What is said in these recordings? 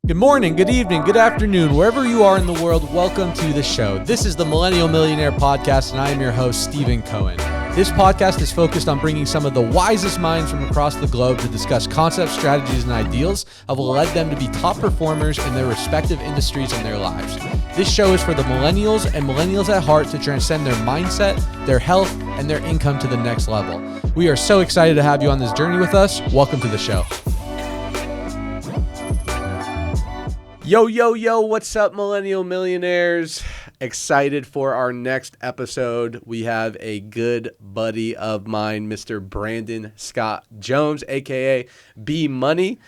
Good morning, good evening, good afternoon, wherever you are in the world, welcome to the show. This is the Millennial Millionaire podcast, and I am your host, Stephen Cohen. This podcast is focused on bringing some of the wisest minds from across the globe to discuss concepts, strategies, and ideals that will lead them to be top performers in their respective industries and their lives. This show is for the millennials and millennials at heart to transcend their mindset, their health, and their income to the next level. We are so excited to have you on this journey with us. Welcome to the show. Yo, what's up, Millennial Millionaires? Excited for our next episode. We have a good buddy of mine, Mr. Brandon Scott Jones, aka B Money.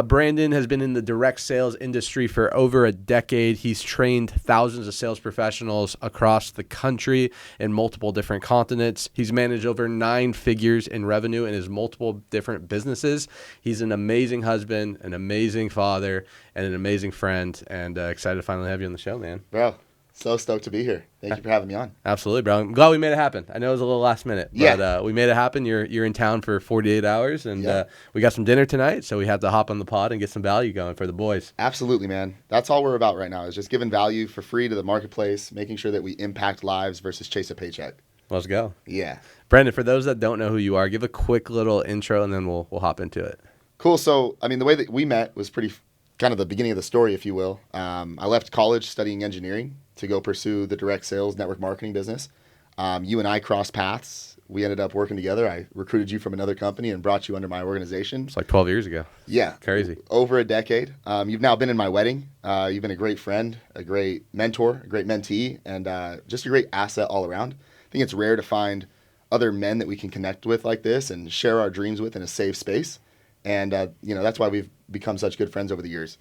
Brandon has been in the direct sales industry for over a decade. He's trained thousands of sales professionals across the country in multiple different continents. He's managed over 9 figures in revenue in his multiple different businesses. He's an amazing husband, an amazing father, and an amazing friend, and excited to finally have you on the show, man. Bro, so stoked to be here. Thank you for having me on. Absolutely, bro. I'm glad we made it happen. I know it was a little last minute, but we made it happen. You're in town for 48 hours, and we got some dinner tonight, so we have to hop on the pod and get some value going for the boys. Absolutely, man. That's all we're about right now, is just giving value for free to the marketplace, making sure that we impact lives versus chase a paycheck. Let's go. Yeah. Brandon, for those that don't know who you are, give a quick little intro, and then we'll hop into it. Cool. So, the way that we met was pretty kind of the beginning of the story, if you will. I left college studying engineering to go pursue the direct sales network marketing business. You and I crossed paths. We ended up working together. I recruited you from another company and brought you under my organization. It's like 12 years ago. Yeah. Crazy. Over a decade. You've now been in my wedding. You've been a great friend, a great mentor, a great mentee, and just a great asset all around. I think it's rare to find other men that we can connect with like this and share our dreams with in a safe space. And, that's why we've become such good friends over the years.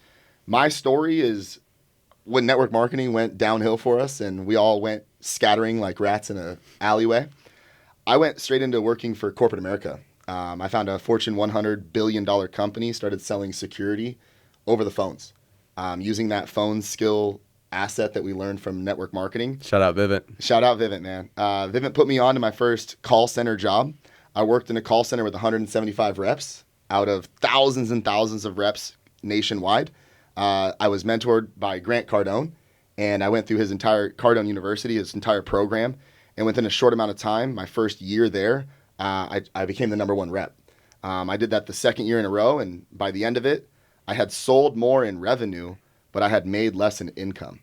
My story is when network marketing went downhill for us and we all went scattering like rats in an alleyway, I went straight into working for corporate America. I found a Fortune 100 billion company, started selling security over the phones, using that phone skill asset that we learned from network marketing. Shout out Vivint. Shout out Vivint, man. Vivint put me on to my first call center job. I worked in a call center with 175 reps out of thousands and thousands of reps nationwide. I was mentored by Grant Cardone, and I went through his entire Cardone University, his entire program. And within a short amount of time, my first year there, I became the number 1 rep. I did that the second year in a row, and by the end of it, I had sold more in revenue, but I had made less in income.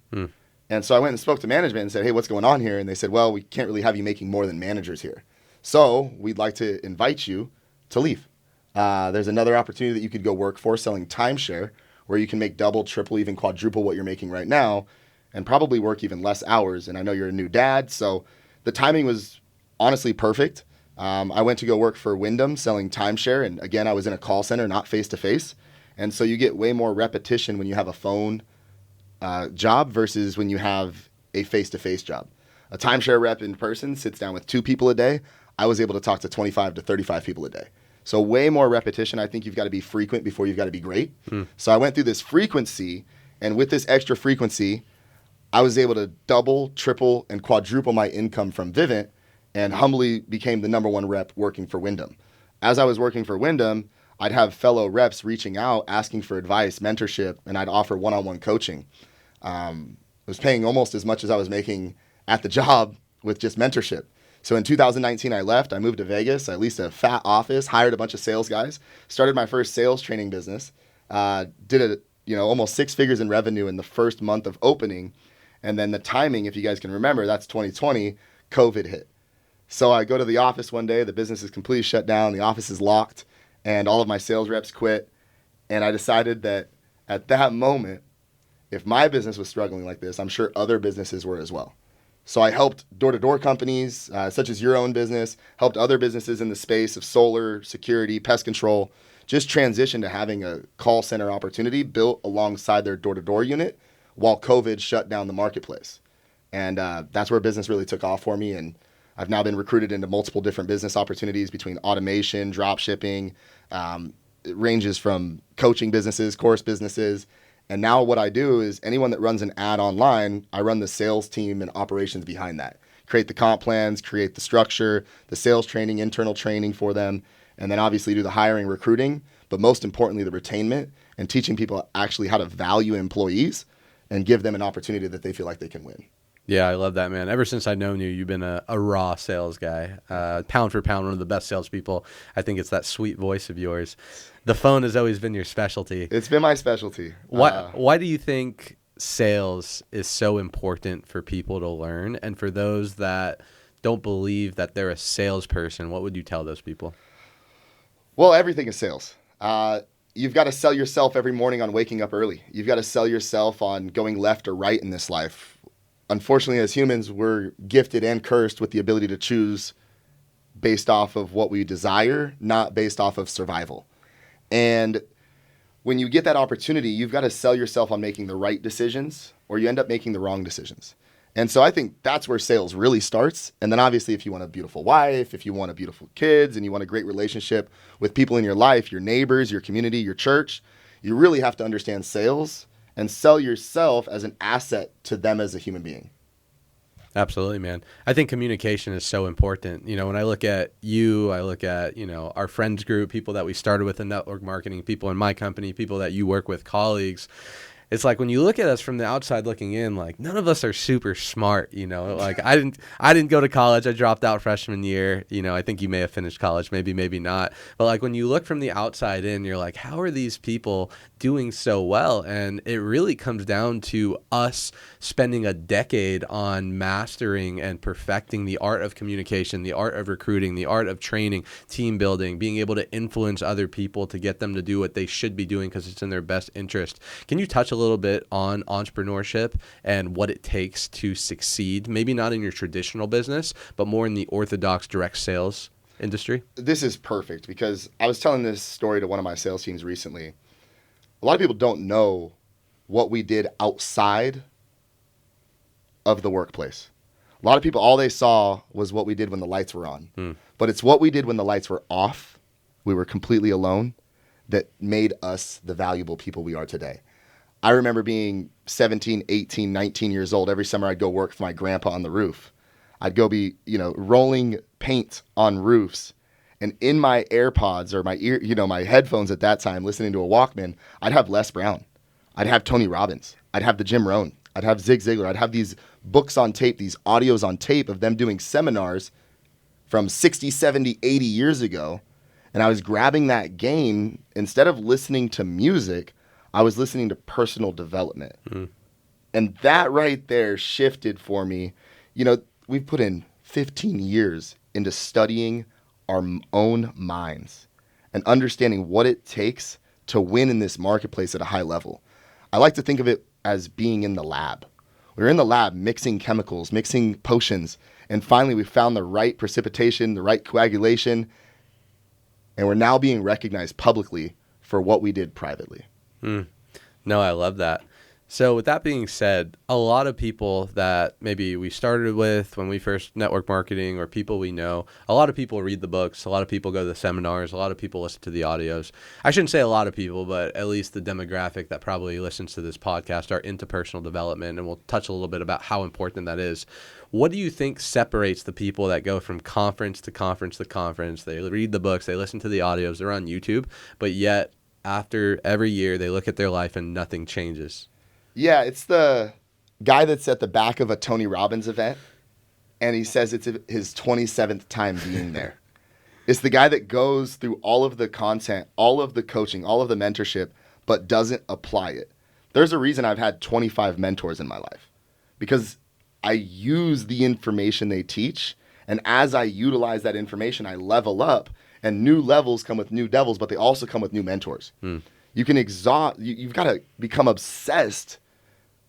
And so I went and spoke to management and said, hey, what's going on here? And they said, well, we can't really have you making more than managers here. So we'd like to invite you to leave. There's another opportunity that you could go work for selling timeshare, where you can make double, triple, even quadruple what you're making right now and probably work even less hours. And I know you're a new dad, so the timing was honestly perfect. I went to go work for Wyndham selling timeshare. And again, I was in a call center, not face-to-face. And so you get way more repetition when you have a phone job versus when you have a face-to-face job. A timeshare rep in person sits down with 2 people a day. I was able to talk to 25 to 35 people a day. So way more repetition. I think you've got to be frequent before you've got to be great. So I went through this frequency, and with this extra frequency, I was able to double, triple, and quadruple my income from Vivint and humbly became the number 1 rep working for Wyndham. As I was working for Wyndham, I'd have fellow reps reaching out, asking for advice, mentorship, and I'd offer one-on-one coaching. I was paying almost as much as I was making at the job with just mentorship. So in 2019, I left. I moved to Vegas. I leased a fat office, hired a bunch of sales guys, started my first sales training business, did almost 6 figures in revenue in the first month of opening. And then the timing, if you guys can remember, that's 2020, COVID hit. So I go to the office one day, the business is completely shut down, the office is locked, and all of my sales reps quit. And I decided that at that moment, if my business was struggling like this, I'm sure other businesses were as well. So I helped door-to-door companies, such as your own business, helped other businesses in the space of solar, security, pest control, just transition to having a call center opportunity built alongside their door-to-door unit while COVID shut down the marketplace. And that's where business really took off for me. And I've now been recruited into multiple different business opportunities between automation, drop shipping. It ranges from coaching businesses, course businesses. And now what I do is anyone that runs an ad online, I run the sales team and operations behind that. Create the comp plans, create the structure, the sales training, internal training for them, and then obviously do the hiring, recruiting. but most importantly, the retainment and teaching people actually how to value employees and give them an opportunity that they feel like they can win. Yeah, I love that, man. Ever since I've known you, you've been a raw sales guy. Pound for pound, one of the best salespeople. I think it's that sweet voice of yours. The phone has always been your specialty. It's been my specialty. Why do you think sales is so important for people to learn? And for those that don't believe that they're a salesperson, what would you tell those people? Well, everything is sales. You've got to sell yourself every morning on waking up early. You've got to sell yourself on going left or right in this life. Unfortunately, as humans, we're gifted and cursed with the ability to choose based off of what we desire, not based off of survival. And when you get that opportunity, you've got to sell yourself on making the right decisions, or you end up making the wrong decisions. And so I think that's where sales really starts. And then obviously, if you want a beautiful wife, if you want a beautiful kids, and you want a great relationship with people in your life, your neighbors, your community, your church, you really have to understand sales and sell yourself as an asset to them as a human being. Absolutely, man. I think communication is so important. You know, when I look at you, I look at, our friends group, people that we started with in network marketing, people in my company, people that you work with, colleagues. It's like when you look at us from the outside looking in, like none of us are super smart, like I didn't go to college. I dropped out freshman year. I think you may have finished college, maybe not. But like when you look from the outside in, you're like, how are these people doing so well? And it really comes down to us spending a decade on mastering and perfecting the art of communication, the art of recruiting, the art of training, team building, being able to influence other people to get them to do what they should be doing because it's in their best interest. Can you touch a little bit on entrepreneurship and what it takes to succeed, maybe not in your traditional business, but more in the orthodox direct sales industry? This is perfect because I was telling this story to one of my sales teams recently. A lot of people don't know what we did outside of the workplace. A lot of people, all they saw was what we did when the lights were on. But it's what we did when the lights were off, we were completely alone, that made us the valuable people we are today. I remember being 17, 18, 19 years old. Every summer I'd go work for my grandpa on the roof. I'd go be, rolling paint on roofs. And in my AirPods or my my headphones at that time, listening to a Walkman, I'd have Les Brown. I'd have Tony Robbins. I'd have the Jim Rohn. I'd have Zig Ziglar. I'd have these books on tape, these audios on tape of them doing seminars from 60, 70, 80 years ago. And I was grabbing that game. Instead of listening to music, I was listening to personal development. And that right there shifted for me. We've put in 15 years into studying our own minds and understanding what it takes to win in this marketplace at a high level. I like to think of it as being in the lab. We were in the lab mixing chemicals, mixing potions, and finally we found the right precipitation, the right coagulation, and we're now being recognized publicly for what we did privately. No, I love that. So with that being said, a lot of people that maybe we started with when we first network marketing or people we know, a lot of people read the books, a lot of people go to the seminars, a lot of people listen to the audios. I shouldn't say a lot of people, but at least the demographic that probably listens to this podcast are into personal development, and we'll touch a little bit about how important that is. What do you think separates the people that go from conference to conference to conference? They read the books, they listen to the audios, they're on YouTube, but yet after every year they look at their life and nothing changes. Yeah, it's the guy that's at the back of a Tony Robbins event and he says it's his 27th time being there. It's the guy that goes through all of the content, all of the coaching, all of the mentorship, but doesn't apply it. There's a reason I've had 25 mentors in my life because I use the information they teach, and as I utilize that information, I level up. And new levels come with new devils, but they also come with new mentors. You can you've got to become obsessed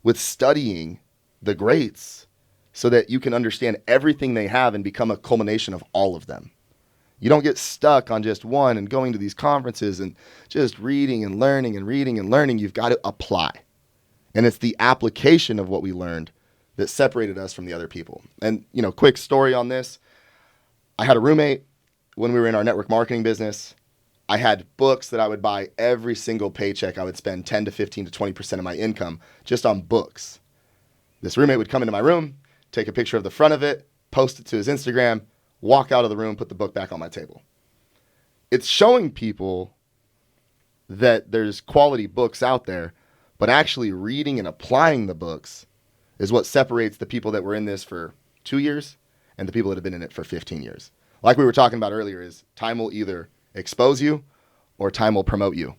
with studying the greats so that you can understand everything they have and become a culmination of all of them. You don't get stuck on just one and going to these conferences and just reading and learning and reading and learning. You've got to apply. And it's the application of what we learned that separated us from the other people. And, quick story on this. I had a roommate when we were in our network marketing business. I had books that I would buy every single paycheck. I would spend 10 to 15 to 20% of my income just on books. This roommate would come into my room, take a picture of the front of it, post it to his Instagram, walk out of the room, put the book back on my table. It's showing people that there's quality books out there, but actually reading and applying the books is what separates the people that were in this for 2 years and the people that have been in it for 15 years. Like we were talking about earlier, is time will either expose you or time will promote you.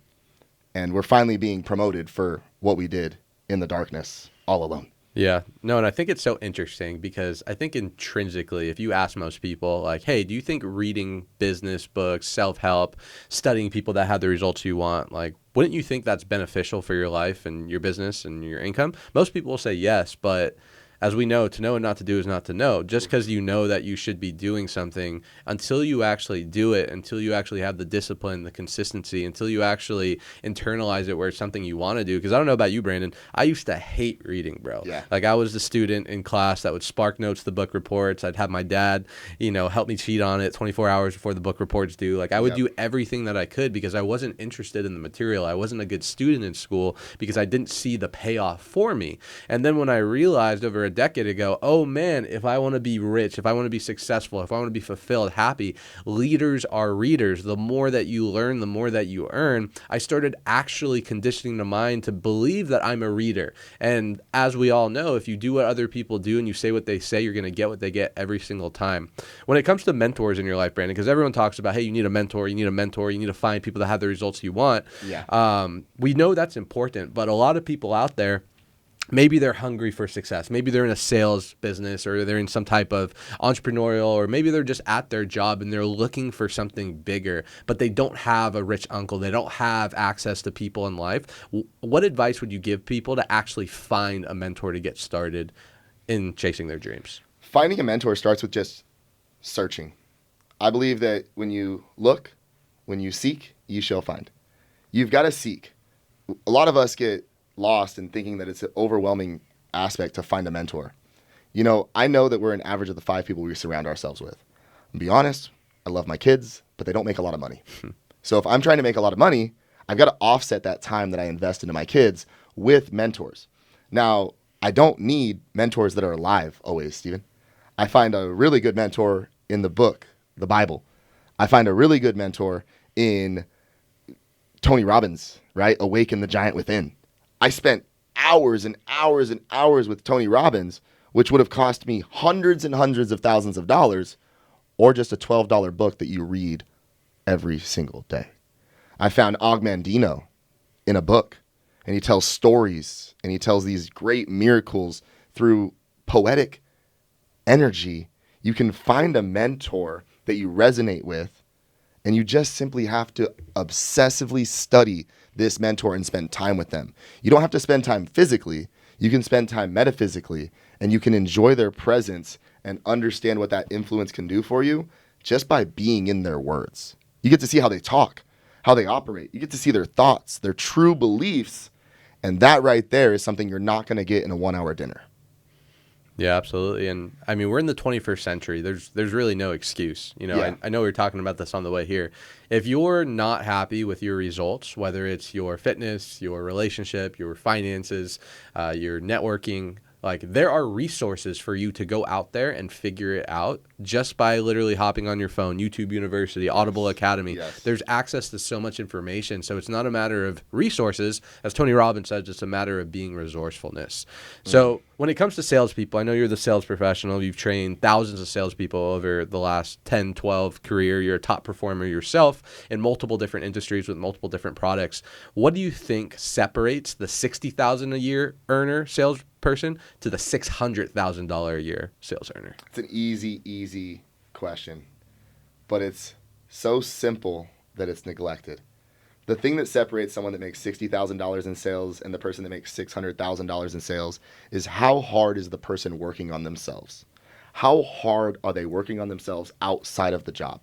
And we're finally being promoted for what we did in the darkness all alone. Yeah, no, and I think it's so interesting because I think intrinsically, if you ask most people, like, hey, do you think reading business books, self-help, studying people that have the results you want, like, wouldn't you think that's beneficial for your life and your business and your income? Most people will say yes, but as we know, to know and not to do is not to know. Just because you know that you should be doing something, until you actually do it, until you actually have the discipline, the consistency, until you actually internalize it where it's something you want to do. Because I don't know about you, Brandon. I used to hate reading, bro. Yeah. Like, I was the student in class that would spark notes the book reports. I'd have my dad, help me cheat on it 24 hours before the book reports due. Like, I would do everything that I could because I wasn't interested in the material. I wasn't a good student in school because I didn't see the payoff for me. And then when I realized over a decade ago, oh man, if I want to be rich, if I want to be successful, if I want to be fulfilled, happy, leaders are readers. The more that you learn, the more that you earn. I started actually conditioning the mind to believe that I'm a reader. And as we all know, if you do what other people do and you say what they say, you're going to get what they get every single time. When it comes to mentors in your life, Brandon, because everyone talks about, hey, you need a mentor, you need to find people that have the results you want. Yeah. We know that's important, but a lot of people out there, maybe they're hungry for success. Maybe they're in a sales business or they're in some type of entrepreneurial, or maybe they're just at their job and they're looking for something bigger, but they don't have a rich uncle. They don't have access to people in life. What advice would you give people to actually find a mentor to get started in chasing their dreams? Finding a mentor starts with just searching. I believe that when you look, when you seek, you shall find. You've got to seek. A lot of us get lost in thinking that it's an overwhelming aspect to find a mentor. I know that we're an average of the 5 people we surround ourselves with. And be honest, I love my kids, but they don't make a lot of money. So if I'm trying to make a lot of money, I've got to offset that time that I invest into my kids with mentors. Now, I don't need mentors that are alive always, Stephen. I find a really good mentor in the book, the Bible. I find a really good mentor in Tony Robbins, right? Awaken the Giant Within. I spent hours and hours and hours with Tony Robbins, which would have cost me hundreds and hundreds of thousands of dollars, or just a $12 book that you read every single day. I found Og Mandino in a book, and he tells stories, and he tells these great miracles through poetic energy. You can find a mentor that you resonate with, and you just simply have to obsessively study this mentor and spend time with them. You don't have to spend time physically. You can spend time metaphysically, and you can enjoy their presence and understand what that influence can do for you just by being in their words. You get to see how they talk, how they operate. You get to see their thoughts, their true beliefs, and that right there is something you're not going to get in a 1-hour dinner. Yeah, absolutely. And I mean, we're in the 21st century. There's really no excuse. I know we were talking about this on the way here. If you're not happy with your results, whether it's your fitness, your relationship, your finances, your networking, like, there are resources for you to go out there and figure it out just by literally hopping on your phone. YouTube University, Audible Academy. Yes. There's access to so much information. So it's not a matter of resources. As Tony Robbins says, it's a matter of being resourcefulness. So when it comes to salespeople, I know you're the sales professional. You've trained thousands of salespeople over the last 10, 12 career. You're a top performer yourself in multiple different industries with multiple different products. What do you think separates the $60,000 a year earner salesperson to the $600,000 a year sales earner? It's an easy question, but it's so simple that it's neglected. The thing that separates someone that makes $60,000 in sales and the person that makes $600,000 in sales is how hard is the person working on themselves? How hard are they working on themselves outside of the job?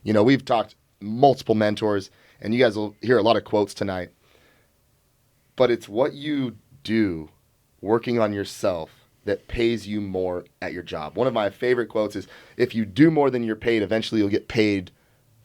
We've talked multiple mentors, and you guys will hear a lot of quotes tonight, but it's what you do working on yourself that pays you more at your job. One of my favorite quotes is, if you do more than you're paid, eventually you'll get paid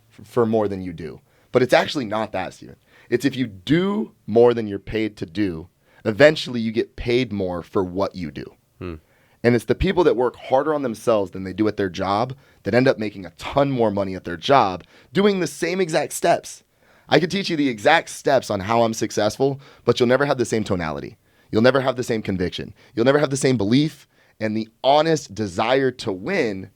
for more than you do. But it's actually not that, Steven. It's if you do more than you're paid to do, eventually you get paid more for what you do. And it's the people that work harder on themselves than they do at their job that end up making a ton more money at their job, doing the same exact steps. I could teach you the exact steps on how I'm successful, but you'll never have the same tonality. You'll never have the same conviction. You'll never have the same belief and the honest desire to win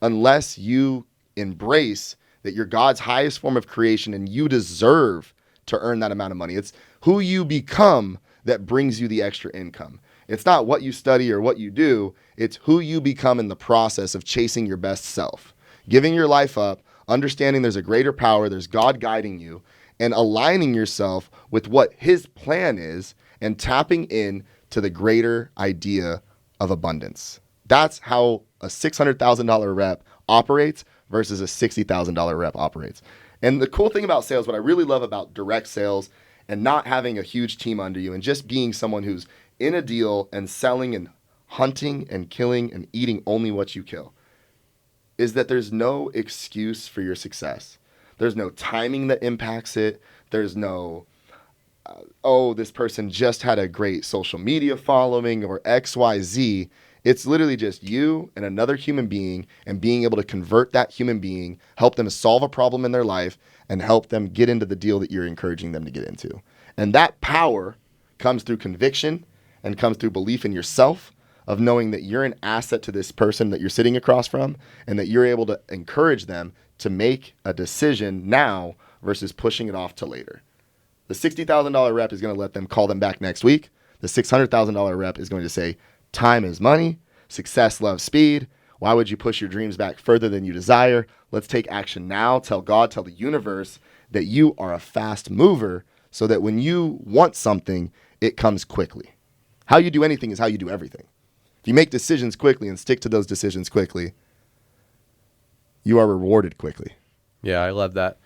unless you embrace that you're God's highest form of creation and you deserve to earn that amount of money. It's who you become that brings you the extra income. It's not what you study or what you do. It's who you become in the process of chasing your best self, giving your life up, understanding there's a greater power, there's God guiding you, and aligning yourself with what his plan is and tapping in to the greater idea of abundance. That's how a $600,000 rep operates versus a $60,000 rep operates. And the cool thing about sales, what I really love about direct sales and not having a huge team under you and just being someone who's in a deal and selling and hunting and killing and eating only what you kill, is that there's no excuse for your success. There's no timing that impacts it. There's no, this person just had a great social media following or XYZ. It's literally just you and another human being and being able to convert that human being, help them solve a problem in their life, and help them get into the deal that you're encouraging them to get into. And that power comes through conviction and comes through belief in yourself, of knowing that you're an asset to this person that you're sitting across from and that you're able to encourage them to make a decision now versus pushing it off to later. The $60,000 rep is going to let them call them back next week. The $600,000 rep is going to say, time is money. Success loves speed. Why would you push your dreams back further than you desire? Let's take action now. Tell God, tell the universe that you are a fast mover so that when you want something, it comes quickly. How you do anything is how you do everything. If you make decisions quickly and stick to those decisions quickly, you are rewarded quickly. Yeah, I love that.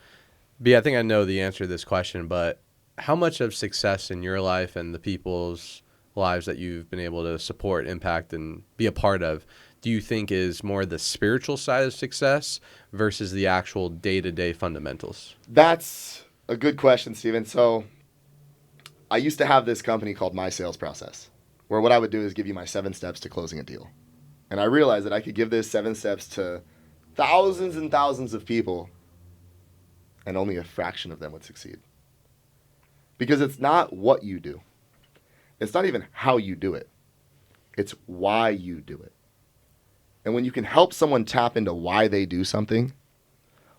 B, I think I know the answer to this question, but how much of success in your life and the people's lives that you've been able to support, impact, and be a part of, do you think is more the spiritual side of success versus the actual day-to-day fundamentals? That's a good question, Steven. So I used to have this company called My Sales Process, where what I would do is give you my 7 steps to closing a deal. And I realized that I could give this 7 steps to thousands and thousands of people, and only a fraction of them would succeed. Because it's not what you do. It's not even how you do it. It's why you do it. And when you can help someone tap into why they do something,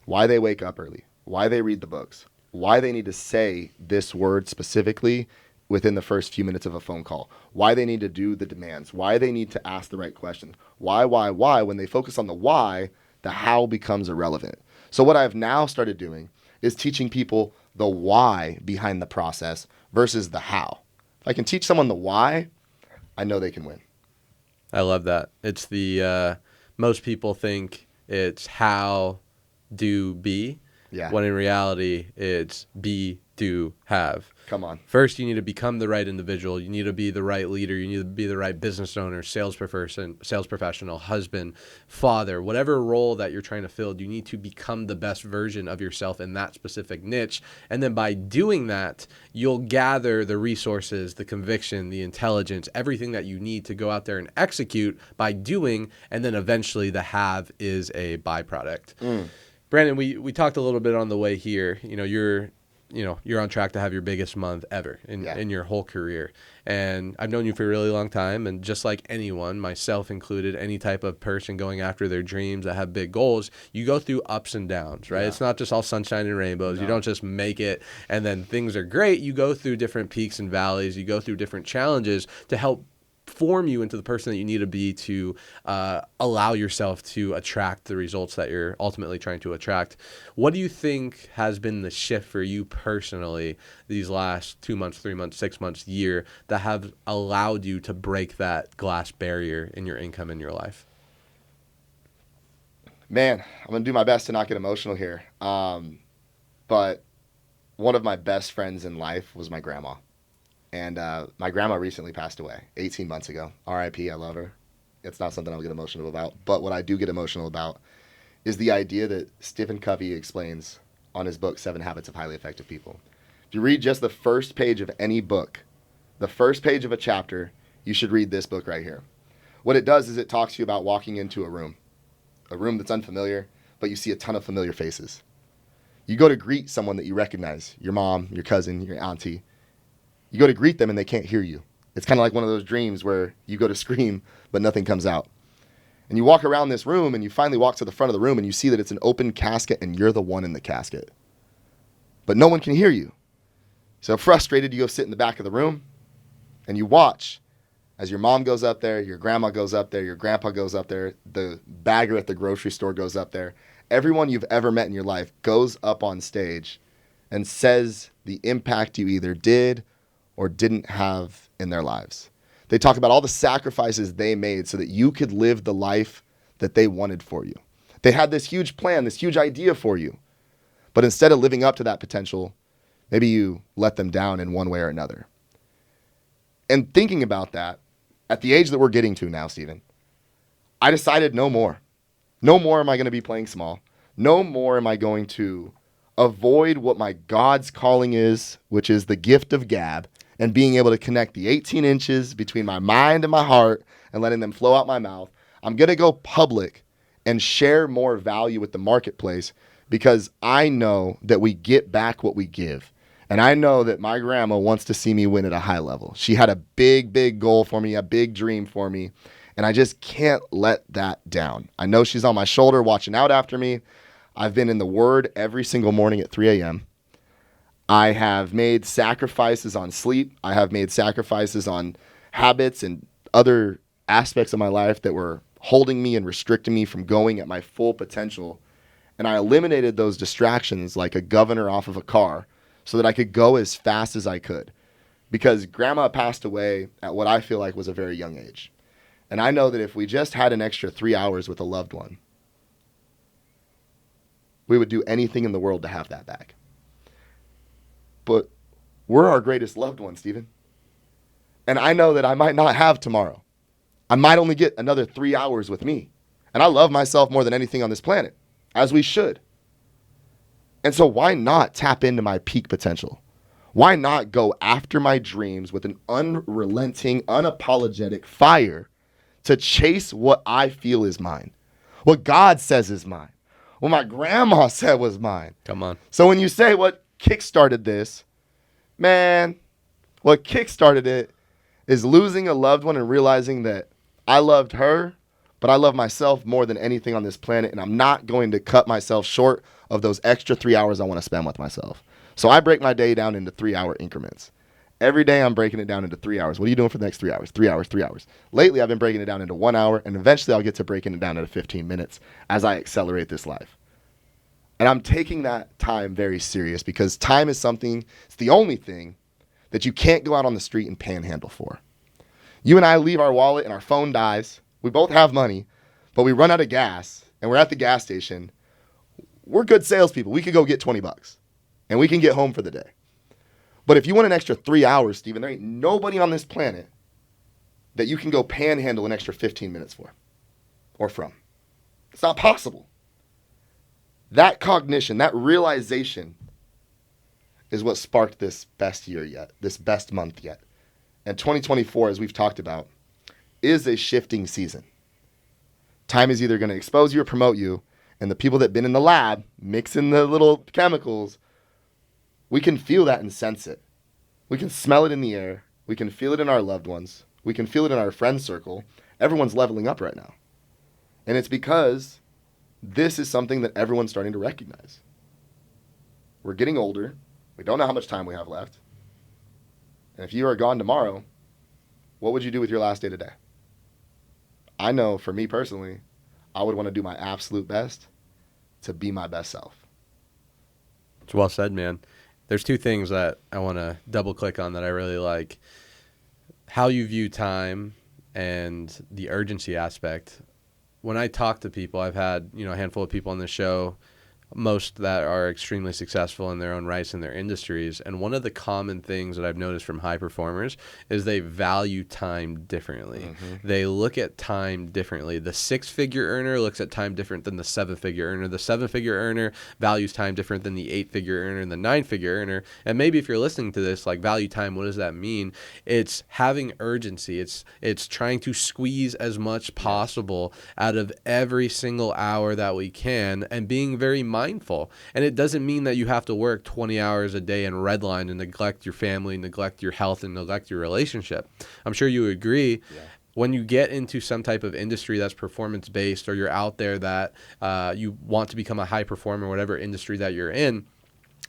why they wake up early, why they read the books, why they need to say this word specifically within the first few minutes of a phone call, why they need to do the demands, why they need to ask the right question, why, when they focus on the why, the how becomes irrelevant. So what I've now started doing is teaching people the why behind the process versus the how. If I can teach someone the why, I know they can win. I love that. It's the, most people think it's how, do, be. Yeah. When in reality, it's be, do, have. Come on. First, you need to become the right individual. You need to be the right leader. You need to be the right business owner, sales professional, husband, father, whatever role that you're trying to fill. You need to become the best version of yourself in that specific niche. And then by doing that, you'll gather the resources, the conviction, the intelligence, everything that you need to go out there and execute by doing. And then eventually the have is a byproduct. Brandon, we talked a little bit on the way here. You're on track to have your biggest month ever in your whole career. And I've known you for a really long time. And just like anyone, myself included, any type of person going after their dreams that have big goals, you go through ups and downs, right? Yeah. It's not just all sunshine and rainbows. No. You don't just make it and then things are great. You go through different peaks and valleys. You go through different challenges to help form you into the person that you need to be to allow yourself to attract the results that you're ultimately trying to attract. What do you think has been the shift for you personally these last 2 months, 3 months, 6 months, year that have allowed you to break that glass barrier in your income in your life? Man, I'm going to do my best to not get emotional here. But one of my best friends in life was my grandma. And my grandma recently passed away 18 months ago. R.I.P. I love her. It's not something I'll get emotional about. But what I do get emotional about is the idea that Stephen Covey explains on his book, 7 Habits of Highly Effective People. If you read just the first page of any book, the first page of a chapter, you should read this book right here. What it does is it talks to you about walking into a room that's unfamiliar, but you see a ton of familiar faces. You go to greet someone that you recognize, your mom, your cousin, your auntie. You go to greet them and they can't hear you. It's kind of like one of those dreams where you go to scream, but nothing comes out. And you walk around this room and you finally walk to the front of the room and you see that it's an open casket and you're the one in the casket. But no one can hear you. So frustrated, you go sit in the back of the room and you watch as your mom goes up there, your grandma goes up there, your grandpa goes up there, the bagger at the grocery store goes up there. Everyone you've ever met in your life goes up on stage and says the impact you either did or didn't have in their lives. They talk about all the sacrifices they made so that you could live the life that they wanted for you. They had this huge plan, this huge idea for you. But instead of living up to that potential, maybe you let them down in one way or another. And thinking about that, at the age that we're getting to now, Stephen, I decided no more. No more am I going to be playing small. No more am I going to avoid what my God's calling is, which is the gift of gab, and being able to connect the 18 inches between my mind and my heart and letting them flow out my mouth. I'm going to go public and share more value with the marketplace because I know that we get back what we give. And I know that my grandma wants to see me win at a high level. She had a big, big goal for me, a big dream for me. And I just can't let that down. I know she's on my shoulder watching out after me. I've been in the Word every single morning at 3 a.m. I have made sacrifices on sleep. I have made sacrifices on habits and other aspects of my life that were holding me and restricting me from going at my full potential. And I eliminated those distractions like a governor off of a car so that I could go as fast as I could. Because grandma passed away at what I feel like was a very young age. And I know that if we just had an extra 3 hours with a loved one, we would do anything in the world to have that back. But we're our greatest loved one, Stephen. And I know that I might not have tomorrow. I might only get another 3 hours with me. And I love myself more than anything on this planet, as we should. And so why not tap into my peak potential? Why not go after my dreams with an unrelenting, unapologetic fire to chase what I feel is mine, what God says is mine, what my grandma said was mine? Come on. So when you say what kickstarted this, man, what kickstarted it is losing a loved one and realizing that I loved her, but I love myself more than anything on this planet, and I'm not going to cut myself short of those extra 3 hours I want to spend with myself. So I break my day down into 3 hour increments. Every day I'm breaking it down into 3 hours. What are you doing for the next 3 hours? 3 hours, 3 hours. Lately I've been breaking it down into 1 hour, and eventually I'll get to breaking it down into 15 minutes as I accelerate this life. And I'm taking that time very serious because time is something, it's the only thing that you can't go out on the street and panhandle for. You and I leave our wallet and our phone dies. We both have money, but we run out of gas and we're at the gas station. We're good salespeople. We could go get $20 and we can get home for the day. But if you want an extra 3 hours, Stephen, there ain't nobody on this planet that you can go panhandle an extra 15 minutes for or from. It's not possible. That cognition, that realization is what sparked this best year yet, this best month yet. And 2024, as we've talked about, is a shifting season. Time is either going to expose you or promote you, and the people that have been in the lab mixing the little chemicals, we can feel that and sense it. We can smell it in the air. We can feel it in our loved ones. We can feel it in our friend circle. Everyone's leveling up right now. And it's because this is something that everyone's starting to recognize. We're getting older. We don't know how much time we have left. And if you are gone tomorrow, what would you do with your last day today? I know for me personally, I would want to do my absolute best to be my best self. It's well said, man. There's two things that I want to double click on that I really like. How you view time and the urgency aspect. When I talk to people, I've had, a handful of people on the show, most that are extremely successful in their own rights in their industries. And one of the common things that I've noticed from high performers is they value time differently. Mm-hmm. They look at time differently. The 6-figure earner looks at time different than the 7-figure earner. The 7-figure earner values time different than the 8-figure earner and the 9-figure earner. And maybe if you're listening to this, like value time, what does that mean? It's having urgency. It's trying to squeeze as much possible out of every single hour that we can and being very mindful mindful. And it doesn't mean that you have to work 20 hours a day and redline and neglect your family, neglect your health, and neglect your relationship. I'm sure you agree. Yeah. When you get into some type of industry that's performance-based, or you're out there that you want to become a high performer, whatever industry that you're in,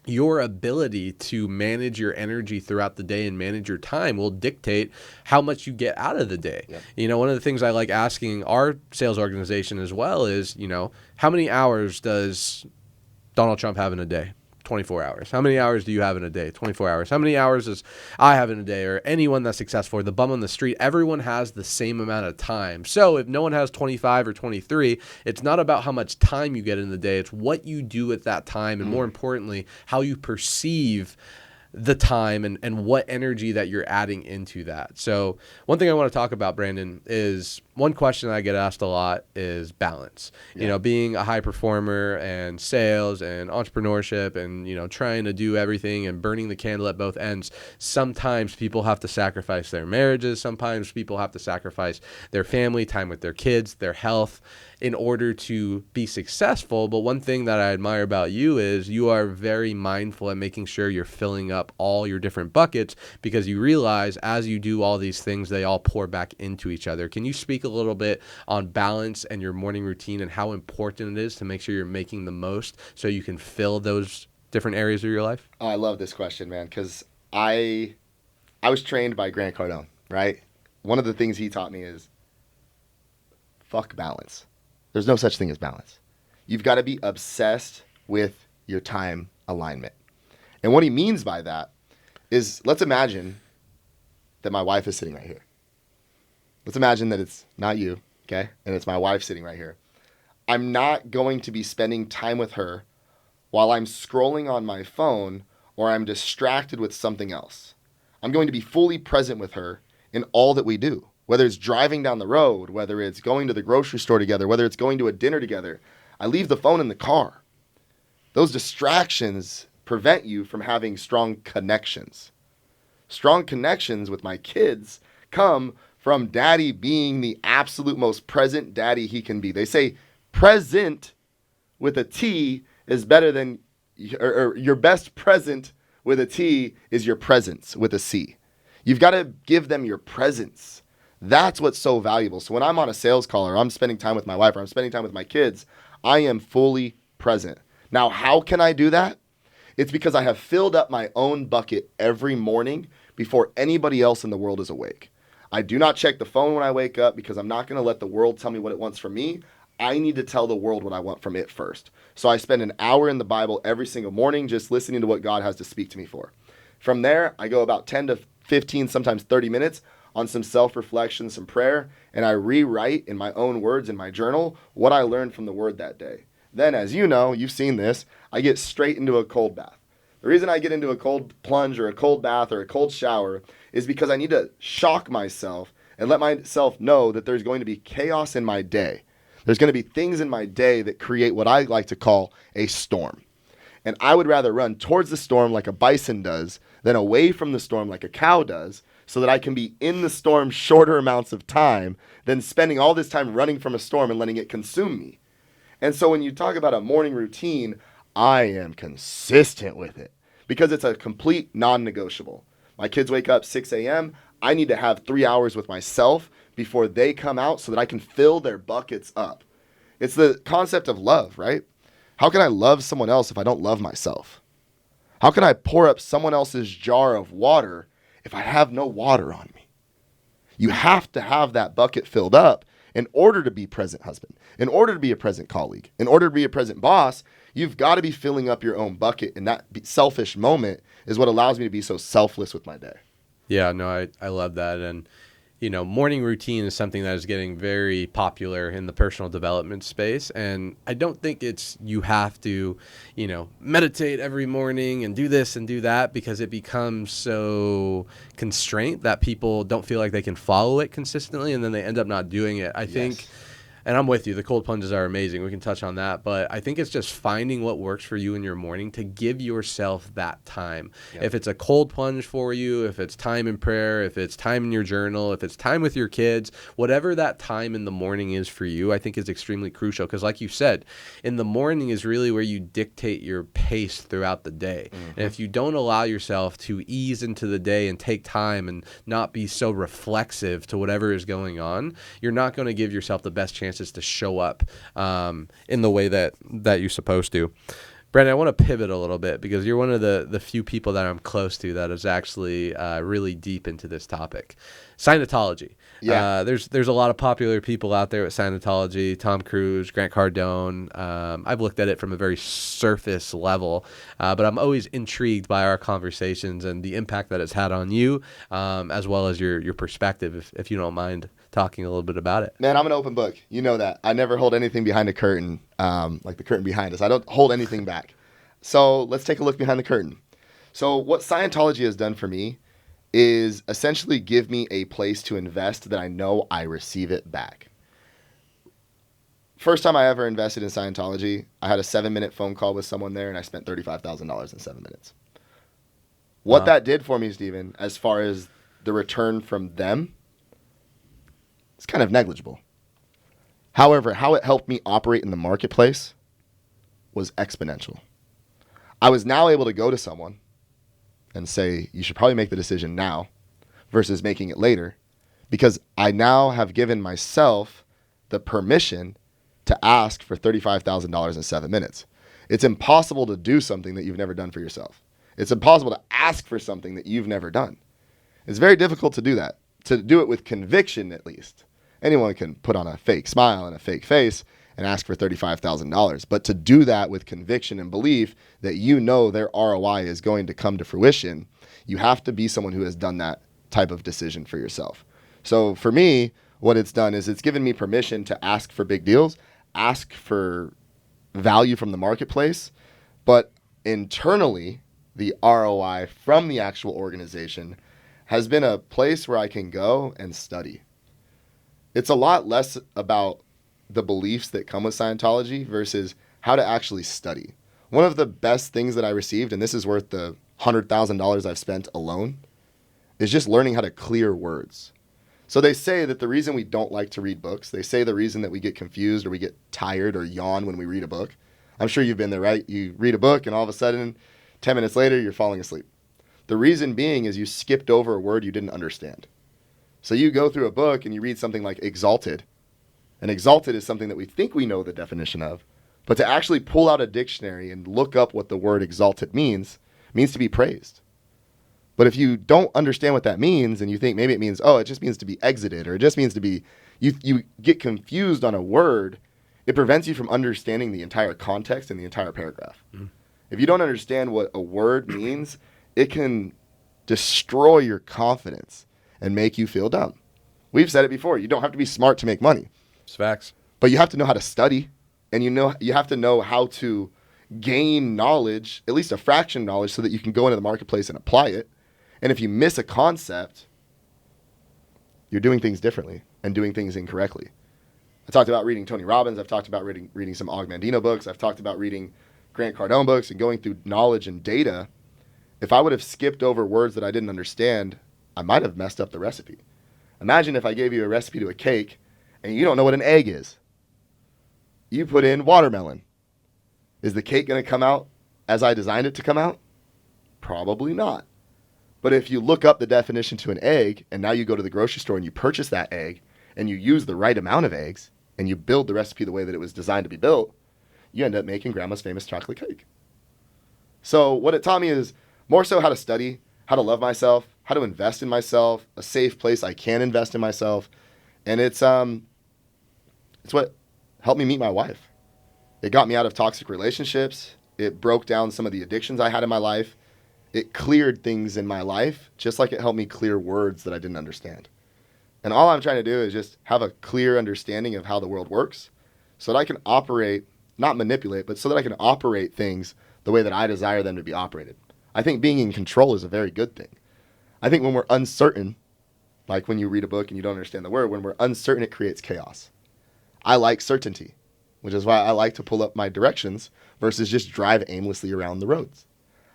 your ability to manage your energy throughout the day and manage your time will dictate how much you get out of the day. Yep. You know, one of the things I like asking our sales organization as well is, you know, how many hours does Donald Trump have in a day? 24 hours. How many hours do you have in a day? 24 hours. How many hours does I have in a day, or anyone that's successful, or the bum on the street? Everyone has the same amount of time. So if no one has 25 or 23, it's not about how much time you get in the day. It's what you do at that time, and more importantly, how you perceive the time and what energy that you're adding into that. So one thing I want to talk about, Brandon, is one question I get asked a lot is balance. Yeah. You know, being a high performer and sales and entrepreneurship and, you know, trying to do everything and burning the candle at both ends. Sometimes people have to sacrifice their marriages. Sometimes people have to sacrifice their family, time with their kids, their health, in order to be successful. But one thing that I admire about you is you are very mindful at making sure you're filling up all your different buckets, because you realize as you do all these things, they all pour back into each other. Can you speak a little bit on balance and your morning routine and how important it is to make sure you're making the most so you can fill those different areas of your life? Oh, I love this question, man, because I was trained by Grant Cardone, right? One of the things he taught me is fuck balance. There's no such thing as balance. You've got to be obsessed with your time alignment. And what he means by that is, let's imagine that my wife is sitting right here. Let's imagine that it's not you, okay? And it's my wife sitting right here. I'm not going to be spending time with her while I'm scrolling on my phone or I'm distracted with something else. I'm going to be fully present with her in all that we do. Whether it's driving down the road, whether it's going to the grocery store together, whether it's going to a dinner together, I leave the phone in the car. Those distractions prevent you from having strong connections. Strong connections with my kids come from daddy being the absolute most present daddy he can be. They say present with a T is better than, or your best present with a T is your presence with a C. You've got to give them your presence. That's what's so valuable. So when I'm on a sales call, or I'm spending time with my wife, or I'm spending time with my kids, I am fully present. Now, how can I do that? It's because I have filled up my own bucket every morning before anybody else in the world is awake. I do not check the phone when I wake up, because I'm not going to let the world tell me what it wants from me. I need to tell the world what I want from it first. So I spend an hour in the Bible every single morning just listening to what God has to speak to me for. From there, I go about 10 to 15, sometimes 30 minutes on some self-reflection, some prayer, and I rewrite in my own words in my journal what I learned from the word that day. Then, as you know, you've seen this, I get straight into a cold bath. The reason I get into a cold plunge or a cold bath or a cold shower is because I need to shock myself and let myself know that there's going to be chaos in my day. There's going to be things in my day that create what I like to call a storm. And I would rather run towards the storm like a bison does than away from the storm like a cow does, so that I can be in the storm shorter amounts of time than spending all this time running from a storm and letting it consume me. And so when you talk about a morning routine, I am consistent with it because it's a complete non-negotiable. My kids wake up 6 a.m. I need to have 3 hours with myself before they come out so that I can fill their buckets up. It's the concept of love, right? How can I love someone else if I don't love myself? How can I pour up someone else's jar of water if I have no water on me? You have to have that bucket filled up in order to be present husband, in order to be a present colleague, in order to be a present boss. You've got to be filling up your own bucket, and that selfish moment is what allows me to be so selfless with my day. Yeah, no, I love that. And, you know, morning routine is something that is getting very popular in the personal development space. And I don't think it's you have to, you know, meditate every morning and do this and do that, because it becomes so constrained that people don't feel like they can follow it consistently, and then they end up not doing it. I think And I'm with you. The cold plunges are amazing. We can touch on that. But I think it's just finding what works for you in your morning to give yourself that time. Yep. If it's a cold plunge for you, if it's time in prayer, if it's time in your journal, if it's time with your kids, whatever that time in the morning is for you, I think is extremely crucial. Because like you said, in the morning is really where you dictate your pace throughout the day. Mm-hmm. And if you don't allow yourself to ease into the day and take time and not be so reflexive to whatever is going on, you're not going to give yourself the best chances to show up in the way that you're supposed to. Brandon, I want to pivot a little bit because you're one of the few people that I'm close to that is actually really deep into this topic. Scientology. Yeah. There's a lot of popular people out there with Scientology, Tom Cruise, Grant Cardone. I've looked at it from a very surface level, but I'm always intrigued by our conversations and the impact that it's had on you, as well as your perspective, if you don't mind talking a little bit about it. Man, I'm an open book. You know that. I never hold anything behind a curtain, like the curtain behind us. I don't hold anything back. So let's take a look behind the curtain. So what Scientology has done for me is essentially give me a place to invest that I know I receive it back. First time I ever invested in Scientology, I had a 7-minute phone call with someone there and I spent $35,000 in 7 minutes. What that did for me, Stephen, as far as the return from them, it's kind of negligible. However, how it helped me operate in the marketplace was exponential. I was now able to go to someone and say, you should probably make the decision now versus making it later, because I now have given myself the permission to ask for $35,000 in 7 minutes. It's impossible to do something that you've never done for yourself. It's impossible to ask for something that you've never done. It's very difficult to do that, to do it with conviction at least. Anyone can put on a fake smile and a fake face and ask for $35,000. But to do that with conviction and belief that you know their ROI is going to come to fruition, you have to be someone who has done that type of decision for yourself. So for me, what it's done is it's given me permission to ask for big deals, ask for value from the marketplace, but internally, the ROI from the actual organization has been a place where I can go and study. It's a lot less about the beliefs that come with Scientology versus how to actually study. One of the best things that I received, and this is worth the $100,000 I've spent alone, is just learning how to clear words. So they say that the reason we don't like to read books, they say the reason that we get confused or we get tired or yawn when we read a book. I'm sure you've been there, right? You read a book and all of a sudden, 10 minutes later, you're falling asleep. The reason being is you skipped over a word you didn't understand. So you go through a book and you read something like exalted. And exalted is something that we think we know the definition of. But to actually pull out a dictionary and look up what the word exalted means to be praised. But if you don't understand what that means and you think maybe it means, oh, it just means to be exited, or it just means to be, you get confused on a word, it prevents you from understanding the entire context and the entire paragraph. Mm. If you don't understand what a word means, it can destroy your confidence and make you feel dumb. We've said it before. You don't have to be smart to make money. It's facts. But you have to know how to study, and you have to know how to gain knowledge, at least a fraction of knowledge, so that you can go into the marketplace and apply it. And if you miss a concept, you're doing things differently and doing things incorrectly. I talked about reading Tony Robbins. I've talked about reading some Og Mandino books. I've talked about reading Grant Cardone books and going through knowledge and data. If I would have skipped over words that I didn't understand, I might have messed up the recipe. Imagine if I gave you a recipe to a cake and you don't know what an egg is. You put in watermelon. Is the cake going to come out as I designed it to come out? Probably not. But if you look up the definition to an egg, and now you go to the grocery store and you purchase that egg, and you use the right amount of eggs, and you build the recipe the way that it was designed to be built, you end up making grandma's famous chocolate cake. So what it taught me is more so how to study, how to love myself, how to invest in myself, a safe place I can invest in myself. And it's what helped me meet my wife. It got me out of toxic relationships. It broke down some of the addictions I had in my life. It cleared things in my life, just like it helped me clear words that I didn't understand. And all I'm trying to do is just have a clear understanding of how the world works so that I can operate, not manipulate, but so that I can operate things the way that I desire them to be operated. I think being in control is a very good thing. I think when we're uncertain, like when you read a book and you don't understand the word, when we're uncertain, it creates chaos. I like certainty, which is why I like to pull up my directions versus just drive aimlessly around the roads.